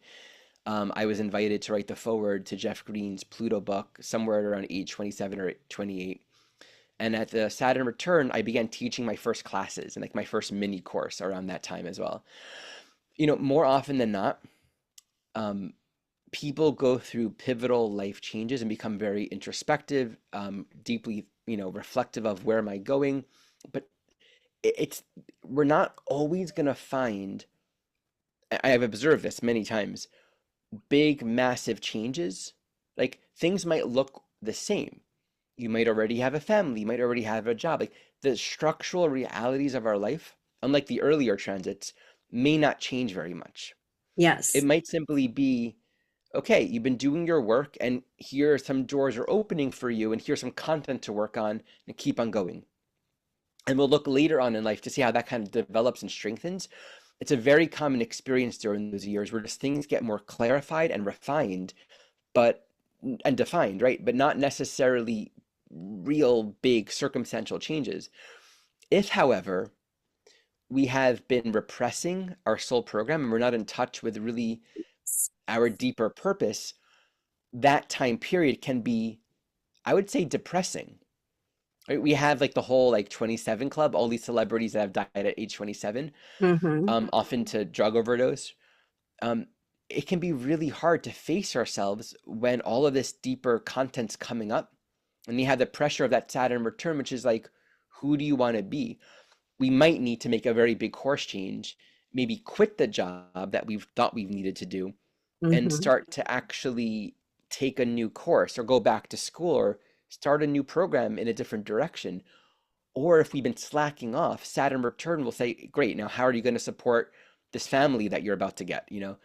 I was invited to write the foreword to Jeff Green's Pluto book somewhere around age 27 or 28. And at the Saturn return, I began teaching my first classes and like my first mini course around that time as well. More often than not, um, people go through pivotal life changes and become very introspective, deeply, reflective of where am I going. But it's we're not always going to find, I have observed this many times, big, massive changes. Like things might look the same. You might already have a family, you might already have a job. Like the structural realities of our life, unlike the earlier transits, may not change very much. It Yes. might simply be, okay, you've been doing your work, and here some doors are opening for you, and here's some content to work on, and keep on going. And we'll look later on in life to see how that kind of develops and strengthens. It's a very common experience during those years where just things get more clarified and refined, but and defined, right? But not necessarily real big circumstantial changes. If, however, we have been repressing our soul program and we're not in touch with really our deeper purpose, that time period can be, I would say, depressing. Right? We have like the whole like 27 club, all these celebrities that have died at age 27, Hmm. often to drug overdose. Um, it can be really hard to face ourselves when all of this deeper content's coming up. And you have the pressure of that Saturn return, which is like, who do you want to be? We might need to make a very big course change, maybe quit the job that we've thought we've needed to do and Hmm. start to actually take a new course or go back to school or start a new program in a different direction. Or if we've been slacking off, Saturn return will say, great, now how are you going to support this family that you're about to get, you know?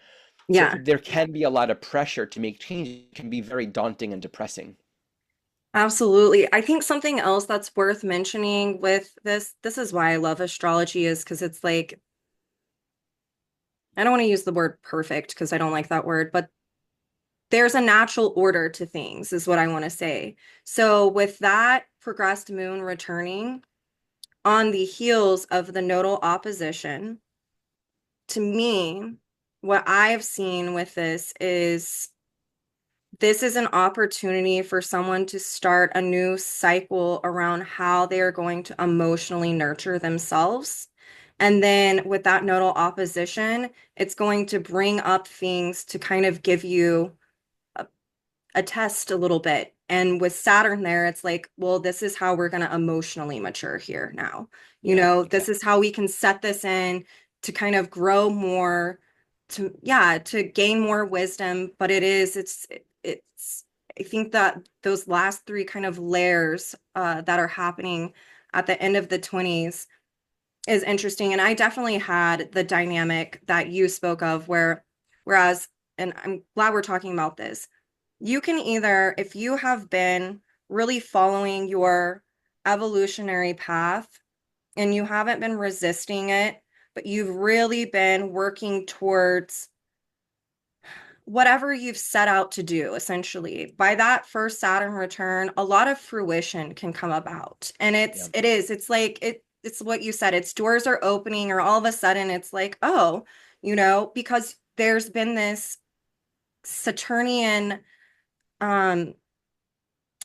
So Yeah, there can be a lot of pressure to make change. It can be very daunting and depressing. absolutely. I think something else that's worth mentioning with this is why I love astrology is because it's like, I don't want to use the word perfect because I don't like that word, but there's a natural order to things, is what I want to say. So with that progressed moon returning on the heels of the nodal opposition, to me, what I've seen with this is an opportunity for someone to start a new cycle around how they are going to emotionally nurture themselves. And then with that nodal opposition, it's going to bring up things to kind of give you a test a little bit. And with Saturn there, it's like, well, this is how we're going to emotionally mature here now. You Yeah, know, this is exactly. how we can set this in to kind of grow more, to, yeah, to gain more wisdom. But it's, I think that those last three kind of layers that are happening at the end of the 20s is interesting. And I definitely had the dynamic that you spoke of whereas, and I'm glad we're talking about this, you can either, if you have been really following your evolutionary path and you haven't been resisting it, but you've really been working towards whatever you've set out to do, essentially. By that first Saturn return, a lot of fruition can come about. And Yeah. it's like it's what you said, it's doors are opening, or all of a sudden it's like, oh, because there's been this Saturnian um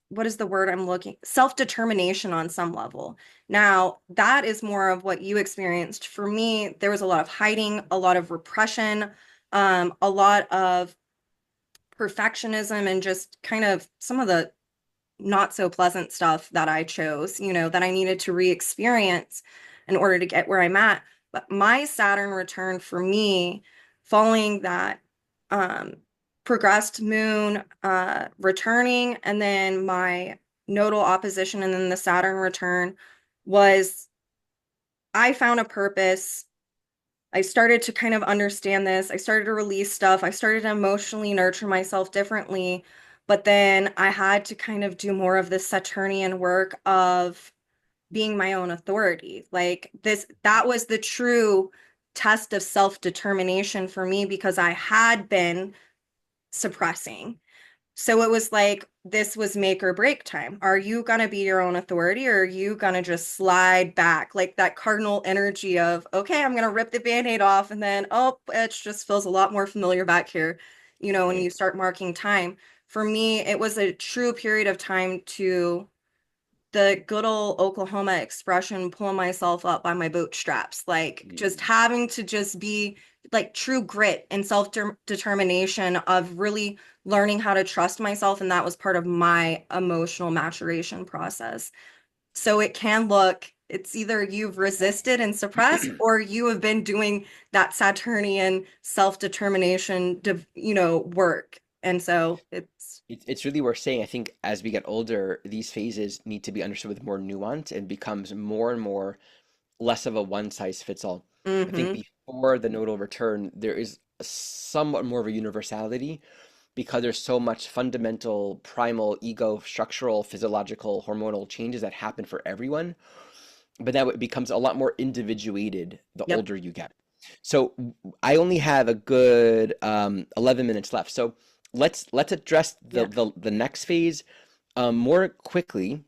what is the word I'm looking? Self-determination on some level. Now, that is more of what you experienced. For me, there was a lot of hiding, a lot of repression, a lot of perfectionism, and just kind of some of the not so pleasant stuff that I chose, that I needed to re-experience in order to get where I'm at. But my Saturn return for me, following that um, progressed moon returning, and then my nodal opposition, and then the Saturn return, was I found a purpose. I started to kind of understand this. I started to release stuff. I started to emotionally nurture myself differently. But then I had to kind of do more of this Saturnian work of being my own authority. Like that was the true test of self-determination for me because I had been suppressing. So it was like this was make or break time. Are you going to be your own authority, or are you going to just slide back? Like that cardinal energy of, okay, I'm going to rip the band-aid off, and then, oh, it just feels a lot more familiar back here, when Right. you start marking time. For me, it was a true period of time to the good old Oklahoma expression, pulling myself up by my bootstraps, like just Mm. having to just be like true grit and self-determination of really learning how to trust myself. And that was part of my emotional maturation process. So it's either you've resisted and suppressed, or you have been doing that Saturnian self-determination, work. And so it's, It's really worth saying. I think as we get older, these phases need to be understood with more nuance and becomes more and more less of a one size fits all. I think mm-hmm. before the nodal return, there is somewhat more of a universality because there's so much fundamental, primal, ego, structural, physiological, hormonal changes that happen for everyone. But now it becomes a lot more individuated the Yep. older you get. So I only have a good 11 minutes left. So let's address Yeah. the next phase more quickly.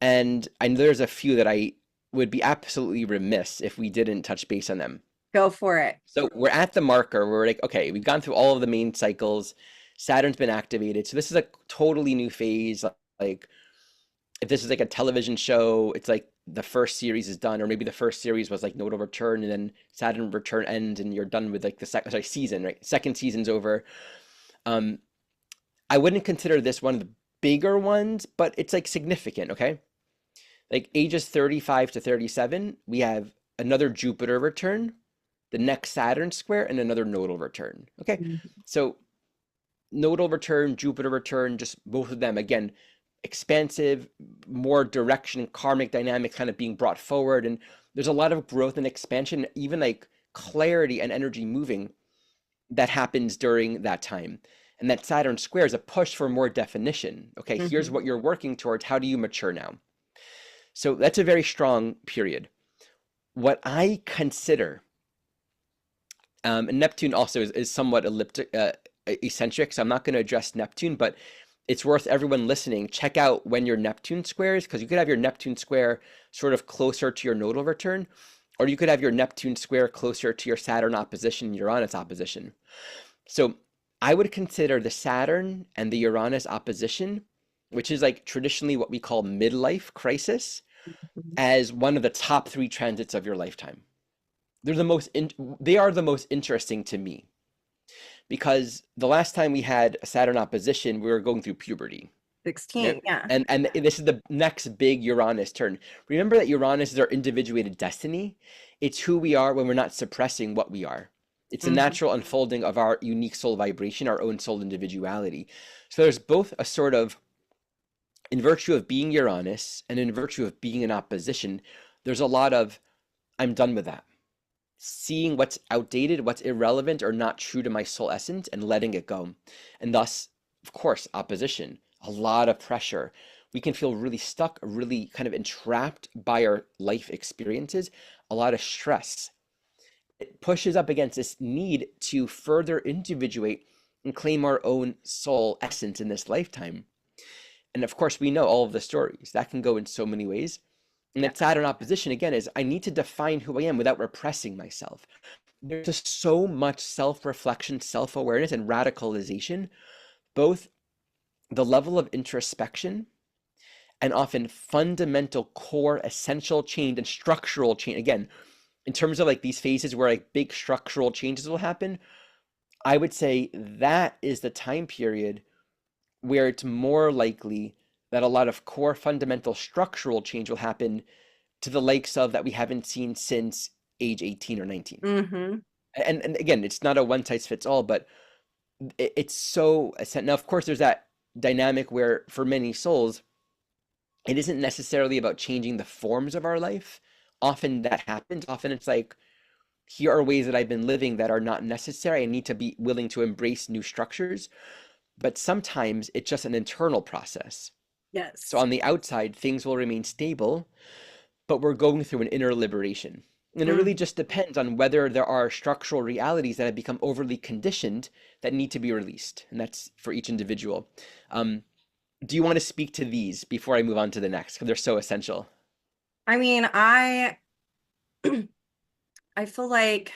And I know there's a few that I would be absolutely remiss if we didn't touch base on them. Go for it. So we're at the marker where we're like, okay, we've gone through all of the main cycles. Saturn's been activated. So this is a totally new phase. Like if this is like a television show, it's like the first series is done, or maybe the first series was like nodal return and then Saturn return ends and you're done with like the second season, right? Second season's over. Um, I wouldn't consider this one of the bigger ones, but it's like significant, okay? Like ages 35 to 37, we have another Jupiter return, the next Saturn square, and another nodal return. Okay. Mhm. So nodal return, Jupiter return, just both of them again, expansive, more direction, karmic dynamics kind of being brought forward. And there's a lot of growth and expansion, even like clarity and energy moving that happens during that time. And that Saturn square is a push for more definition. Okay, here's Mhm. what you're working towards. How do you mature now? So that's a very strong period. What I consider, and Neptune also is somewhat elliptic, eccentric, so I'm not going to address Neptune, but it's worth everyone listening. Check out when your Neptune squares, because you could have your Neptune square sort of closer to your nodal return, or you could have your Neptune square closer to your Saturn opposition, Uranus opposition. So I would consider the Saturn and the Uranus opposition, which is like traditionally what we call midlife crisis, as one of the top three transits of your lifetime. They are the most interesting to me because the last time we had a Saturn opposition, we were going through puberty. Yeah. 16, yeah. And this is the next big Uranus turn. Remember that Uranus is our individuated destiny. It's who we are when we're not suppressing what we are. It's a Mhm. natural unfolding of our unique soul vibration, our own soul individuality. So there's both a sort of, in virtue of being Uranus and in virtue of being in opposition, there's a lot of, I'm done with that. Seeing what's outdated, what's irrelevant or not true to my soul essence and letting it go. And thus, of course, opposition, a lot of pressure. We can feel really stuck, really kind of entrapped by our life experiences, a lot of stress. It pushes up against this need to further individuate and claim our own soul essence in this lifetime. And of course, we know all of the stories. That can go in so many ways. And Yeah. that Saturn opposition again is I need to define who I am without repressing myself. There's just so much self-reflection, self-awareness, and radicalization, both the level of introspection and often fundamental core essential change and structural change. Again, in terms of like these phases where like big structural changes will happen, I would say that is the time period where it's more likely that a lot of core fundamental structural change will happen to the likes of that we haven't seen since age 18 or 19. Hmm. And again, it's not a one size fits all, but it's so now of course there's that dynamic where for many souls it isn't necessarily about changing the forms of our life. Often that happens. Often it's like, here are ways that I've been living that are not necessary. I need to be willing to embrace new structures. But sometimes it's just an internal process. So Yes. on the outside, things will remain stable, but we're going through an inner liberation. And it really Mm. just depends on whether there are structural realities that have become overly conditioned that need to be released. And that's for each individual. Um, do you want to speak to these before I move on to the next? Because they're so essential. I mean, I feel like,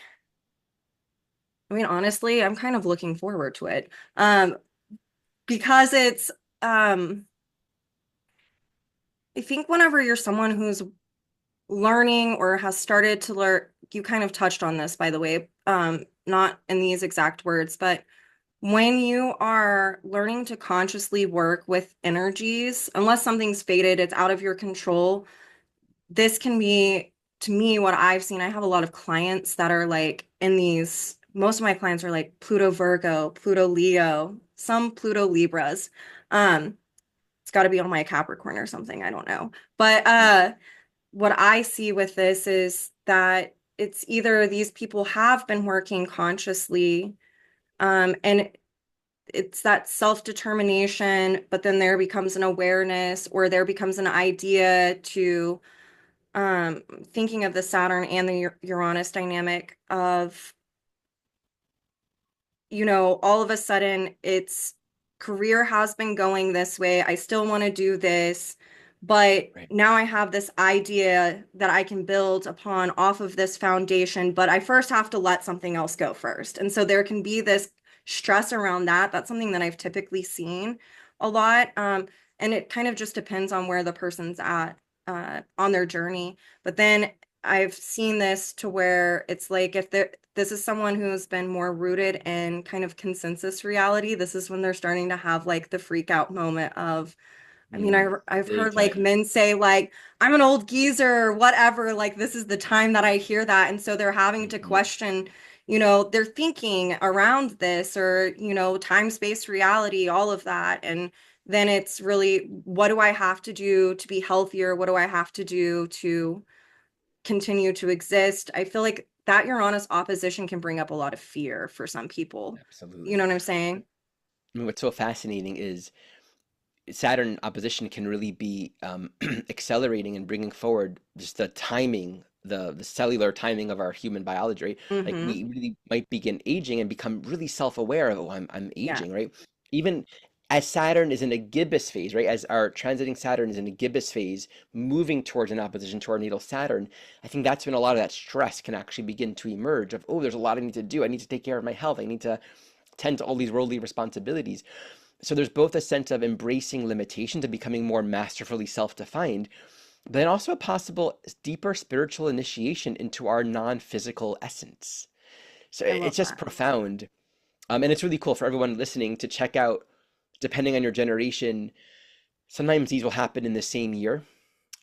I mean, honestly, I'm kind of looking forward to it. Because it's, um, I think whenever you're someone who's learning or has started to learn, you kind of touched on this, by the way, not in these exact words, but when you are learning to consciously work with energies, unless something's fated, it's out of your control, this can be, to me, what I've seen. I have a lot of clients that are like in these, most of my clients are like Pluto Virgo, Pluto Leo, some Pluto Libras. Um, it's got to be on my Capricorn or something. I don't know. But Mm, what I see with this is that it's either these people have been working consciously, and it's that self-determination, but then there becomes an awareness or there becomes an idea to thinking of the Saturn and the Uranus dynamic of, all of a sudden it's career has been going this way. I still want to do this, but right. now I have this idea that I can build upon off of this foundation, but I first have to let something else go first. And so there can be this stress around that. That's something that I've typically seen a lot. And it kind of just depends on where the person's at on their journey. But then I've seen this to where it's like if this is someone who's been more rooted in kind of consensus reality, this is when they're starting to have like the freak out moment of, I mean, Mm, I've big heard like time. men say like, I'm an old geezer or whatever, like this is the time that I hear that. And so they're having to Mhm. question, their thinking around this or, time, space, reality, all of that. And then it's really, what do I have to do to be healthier? What do I have to do to continue to exist? I feel like that Uranus opposition can bring up a lot of fear for some people. You know Absolutely. what I'm saying? I mean, what's so fascinating is Saturn opposition can really be accelerating and bringing forward just the timing, the cellular timing of our human biology, right? Like Mm-hmm. we really might begin aging and become really self-aware of, oh, I'm Yeah. aging, right? Even as Saturn is in a gibbous phase, right? As our transiting Saturn is in a gibbous phase, moving towards an opposition to our natal Saturn, I think that's when a lot of that stress can actually begin to emerge of, oh, there's a lot I need to do. I need to take care of my health. I need to tend to all these worldly responsibilities. So there's both a sense of embracing limitations and becoming more masterfully self-defined, but then also a possible deeper spiritual initiation into our non-physical essence. So I love it's just that. profound. And it's really cool for everyone listening to check out, depending on your generation, sometimes these will happen in the same year,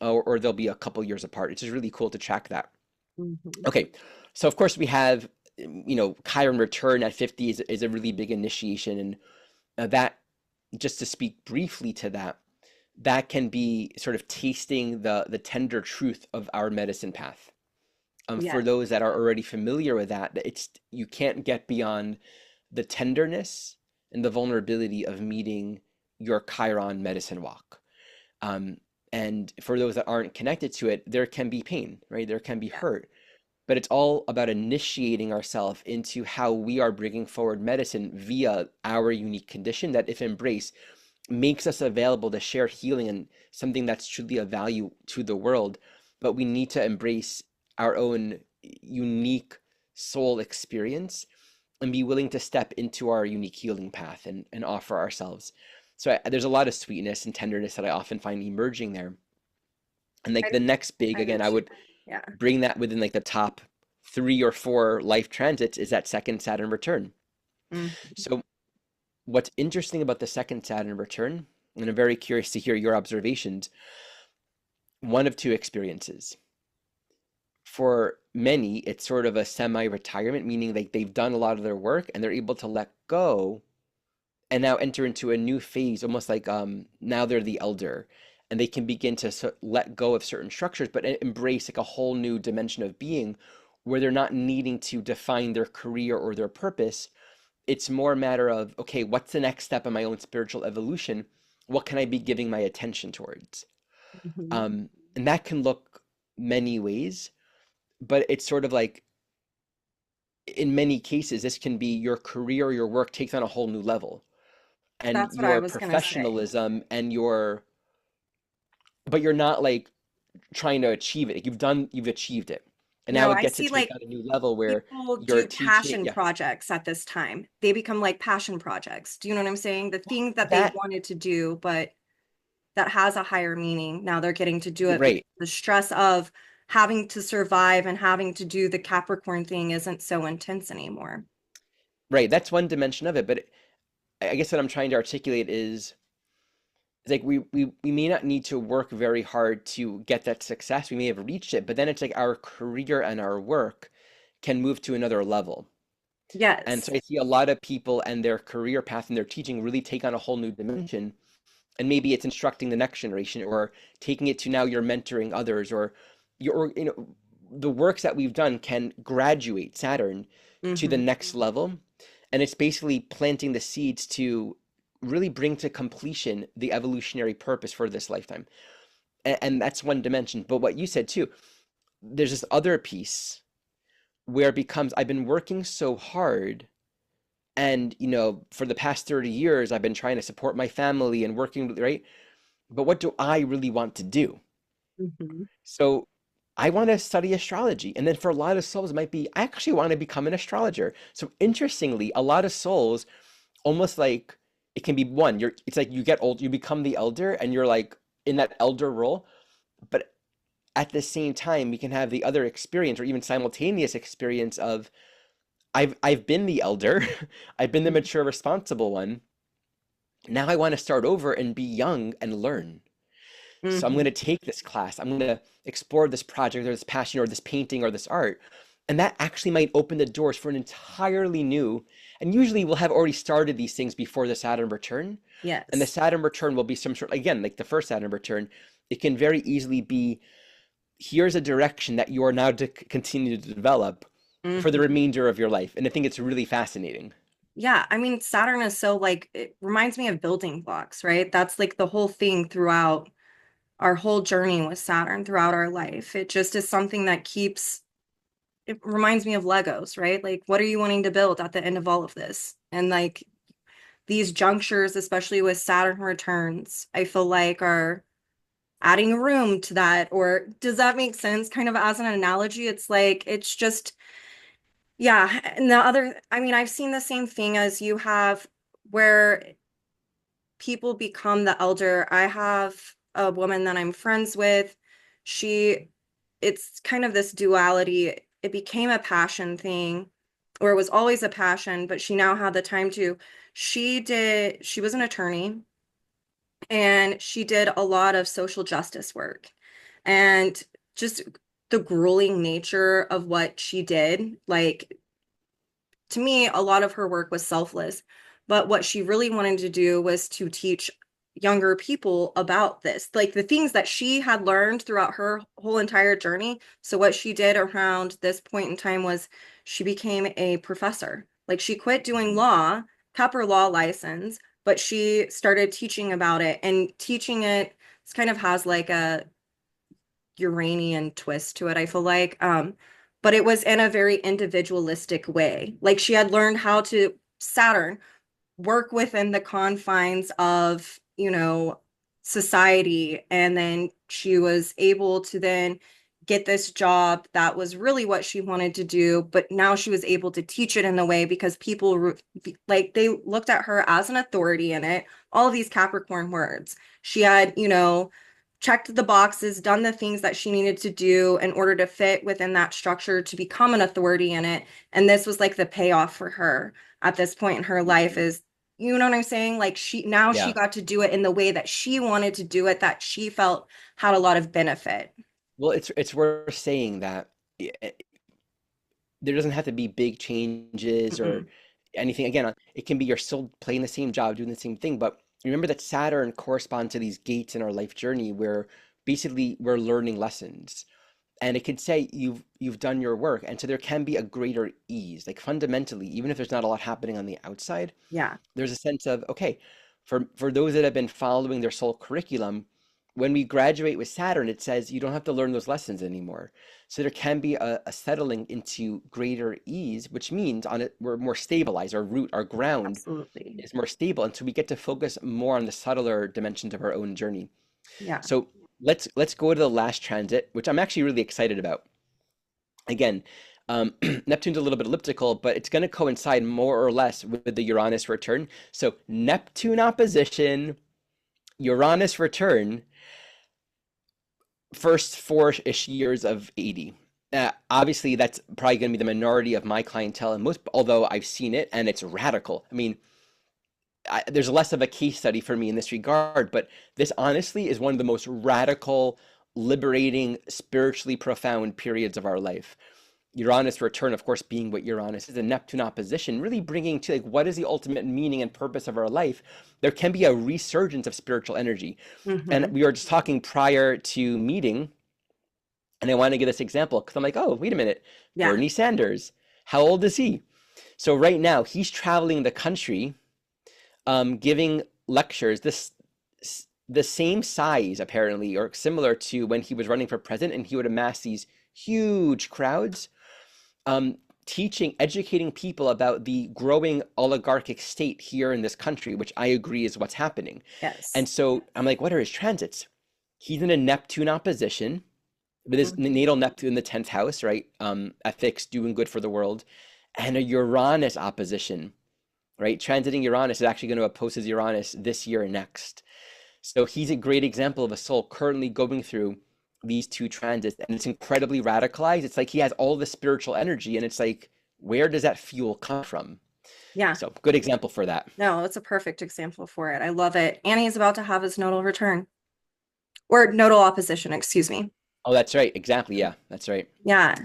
or they'll be a couple years apart. It's just really cool to track that. Hmm. Okay, so of course we have, Chiron return at 50 is a really big initiation, and that, just to speak briefly to that, that can be sort of tasting the tender truth of our medicine path. For Yes. those that are already familiar with that, it's you can't get beyond the tenderness and the vulnerability of meeting your Chiron medicine walk. Um, and for those that aren't connected to it, there can be pain, right? There can be Yeah. hurt, but it's all about initiating ourselves into how we are bringing forward medicine via our unique condition that, if embraced, makes us available to share healing and something that's truly of value to the world. But we need to embrace our own unique soul experience and be willing to step into our unique healing path and offer ourselves. So there's a lot of sweetness and tenderness that I often find emerging there. And like I, the next big, I do again, I too. would Yeah. bring that within like the top 3 or 4 life transits is that second Saturn return. Mm. So what's interesting about the second Saturn return, and I'm very curious to hear your observations, one of two experiences. For many, it's sort of a semi-retirement, meaning like they've done a lot of their work and they're able to let go and now enter into a new phase, almost like now they're the elder and they can begin to let go of certain structures, but embrace like a whole new dimension of being where they're not needing to define their career or their purpose. It's more a matter of, okay, what's the next step in my own spiritual evolution? What can I be giving my attention towards? Hmm. And that can look many ways, but it's sort of like in many cases, this can be your career, your work takes on a whole new level, and That's what I your was gonna say. professionalism and but you're not like trying to achieve it. Like you've achieved it. And now No, it I gets to see take like on a new level where people you're do teaching. passion Yeah. projects at this time. They become like passion projects. Do you know what I'm saying? The Well, thing that they that, wanted to do, but that has a higher meaning. Now they're getting to do it because right, the stress of having to survive and having to do the Capricorn thing isn't so intense anymore. right. That's one dimension of it. But I guess what I'm trying to articulate is it's like we may not need to work very hard to get that success. We may have reached it, but then it's like our career and our work can move to another level. And so Yes. I see a lot of people and their career path and their teaching really take on a whole new dimension. And maybe it's instructing the next generation, or taking it to now you're mentoring others, or you're, the works that we've done can graduate Saturn to the Hmm. next level. And it's basically planting the seeds to really bring to completion the evolutionary purpose for this lifetime. And that's one dimension. But what you said too, there's this other piece where it becomes I've been working so hard, and for the past 30 years I've been trying to support my family and working, right? But what do I really want to do? Hmm. So I want to study astrology. And then for a lot of souls, it might be, I actually want to become an astrologer. So interestingly, a lot of souls, almost like it can be one, it's like you get old, you become the elder and you're like in that elder role. But at the same time, we can have the other experience or even simultaneous experience of I've been the elder, I've been the mature, responsible one. Now I want to start over and be young and learn. So I'm going Hmm. to take this class. I'm going to explore this project or this passion or this painting or this art. And that actually might open the doors for an entirely new, and usually we'll have already started these things before the Saturn return. And the Yes. Saturn return will be some sort, again, like the first Saturn return, it can very easily be, here's a direction that you are now to continue to develop for the Hmm. remainder of your life. And I think it's really fascinating. Yeah, I mean, Saturn is so like, it reminds me of building blocks, right? That's like the whole thing throughout our whole journey with Saturn throughout our life. It just is something that keeps, it reminds me of Legos, right? Like, what are you wanting to build at the end of all of this? And like these junctures, especially with Saturn returns, I feel like are adding a room to that. Or does that make sense? Kind of as an analogy, it's like, it's just, yeah. And the other, I mean, I've seen the same thing as you have where people become the elder. I have a woman that I'm friends with. She, it's kind of this duality. It became a passion thing, or it was always a passion, but she now had the time to. She was an attorney and she did a lot of social justice work. And just the grueling nature of what she did, like to me, a lot of her work was selfless. But what she really wanted to do was to teach younger people about this, like the things that she had learned throughout her whole entire journey. So, what she did around this point in time was she became a professor. Like, she quit doing law, kept her law license, but she started teaching about it and teaching it. It's kind of has like a Uranian twist to it, I feel like. But it was in a very individualistic way. Like she had learned how to Saturn work within the confines of, society. And then she was able to then get this job that was really what she wanted to do. But now she was able to teach it in the way because people like they looked at her as an authority in it. All of these Capricorn words. She had, checked the boxes, done the things that she needed to do in order to fit within that structure to become an authority in it. And this was like the payoff for her at this point in her life Mhm. is, you know what I'm saying? Like she Yeah. got to do it in the way that she wanted to do it, that she felt had a lot of benefit. Well, it's worth saying that there doesn't have to be big changes or Mm-mm. anything. Again, it can be you're still playing the same job, doing the same thing, but remember that Saturn corresponds to these gates in our life journey where basically we're learning lessons. And it could say you've done your work. And so there can be a greater ease. Like fundamentally, even if there's not a lot happening on the outside, Yeah, there's a sense of, okay, for those that have been following their soul curriculum, when we graduate with Saturn, it says you don't have to learn those lessons anymore. So there can be a settling into greater ease, which means on it we're more stabilized. Our root, our ground absolutely. is more stable, and so we get to focus more on the subtler dimensions of our own journey. Yeah. So let's go to the last transit, which I'm actually really excited about. Again, Neptune's a little bit elliptical, but it's going to coincide more or less with the Uranus return. So Neptune opposition, Uranus return, first four-ish years of 80. Obviously, that's probably going to be the minority of my clientele, and most, although I've seen it and it's radical. I mean, there's less of a case study for me in this regard, but this honestly is one of the most radical, liberating, spiritually profound periods of our life. Uranus return, of course, being what Uranus is, a Neptune opposition, really bringing to like what is the ultimate meaning and purpose of our life. There can be a resurgence of spiritual energy. And Hmm. we were just talking prior to meeting, and I want to give this example because I'm like, oh, wait a minute, Yeah. Bernie Sanders, how old is he? So right now he's traveling the country, giving lectures the same size apparently or similar to when he was running for president, and he would amass these huge crowds, um, teaching, educating people about the growing oligarchic state here in this country, which I agree is what's happening. Yes. And so I'm like, what are his transits? He's in a Neptune opposition with his Mhm. natal Neptune in the 10th house, right? Ethics, doing good for the world, and a Uranus opposition, right? Transiting Uranus is actually going to oppose his Uranus this year and next. So he's a great example of a soul currently going through these two transits, and it's incredibly radicalized. It's like he has all the spiritual energy, and it's like, where does that fuel come from? Yeah. So good example for that. No, it's a perfect example for it. I love it. And he's about to have his nodal return or nodal opposition, excuse me. Oh, that's right. Exactly. Yeah, that's right. Yeah,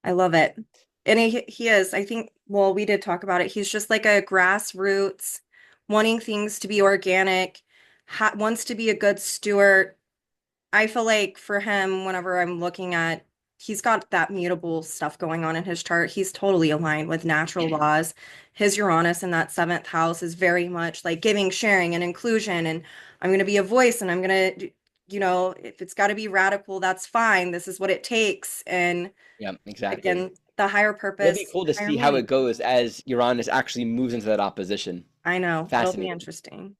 I love it. And he is, I think, well, we did talk about it. He's just like a grassroots, wanting things to be organic, wants to be a good steward. I feel like for him, whenever I'm looking at, he's got that mutable stuff going on in his chart. He's totally aligned with natural laws. His Uranus in that seventh house is very much like giving, sharing, and inclusion. And I'm going to be a voice and I'm going to, if it's got to be radical, that's fine. This is what it takes. And Yeah, exactly. again, the higher It'll be purpose, cool to higher see how meaning. it goes as Uranus actually moves into that opposition. I know it'll be Fascinating. interesting.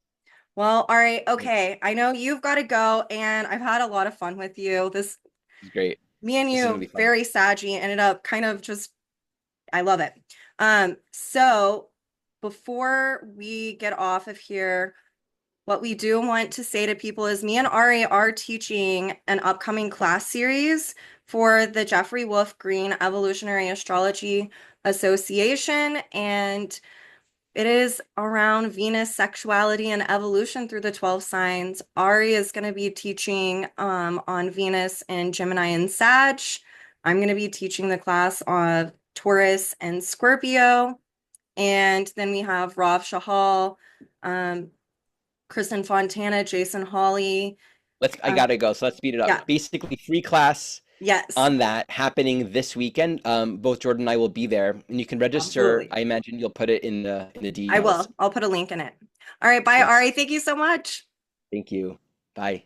Well, all right. Right. Okay. I know you've got to go, and I've had a lot of fun with you. It's great. Me and This is gonna you, be fun. very saggy, ended up kind of just, I love it. So before we get off of here, what we do want to say to people is me and Ari are teaching an upcoming class series for the Jeffrey Wolfe Green Evolutionary Astrology Association, and it is around Venus, sexuality, and evolution through the 12 signs. Ari is going to be teaching on Venus and Gemini and Sag. I'm going to be teaching the class of Taurus and Scorpio. And then we have Rav Shahal, um, Kristen Fontana, Jason Hawley. I Um, gotta go, so let's speed it up. yeah, Basically, free class yes, on that happening this weekend. Both Jordan and I will be there, and you can register. absolutely. I imagine you'll put it in the I details. will. I'll put a link in it. All right, bye, Yes. Ari. Thank you so much. Thank you. Bye.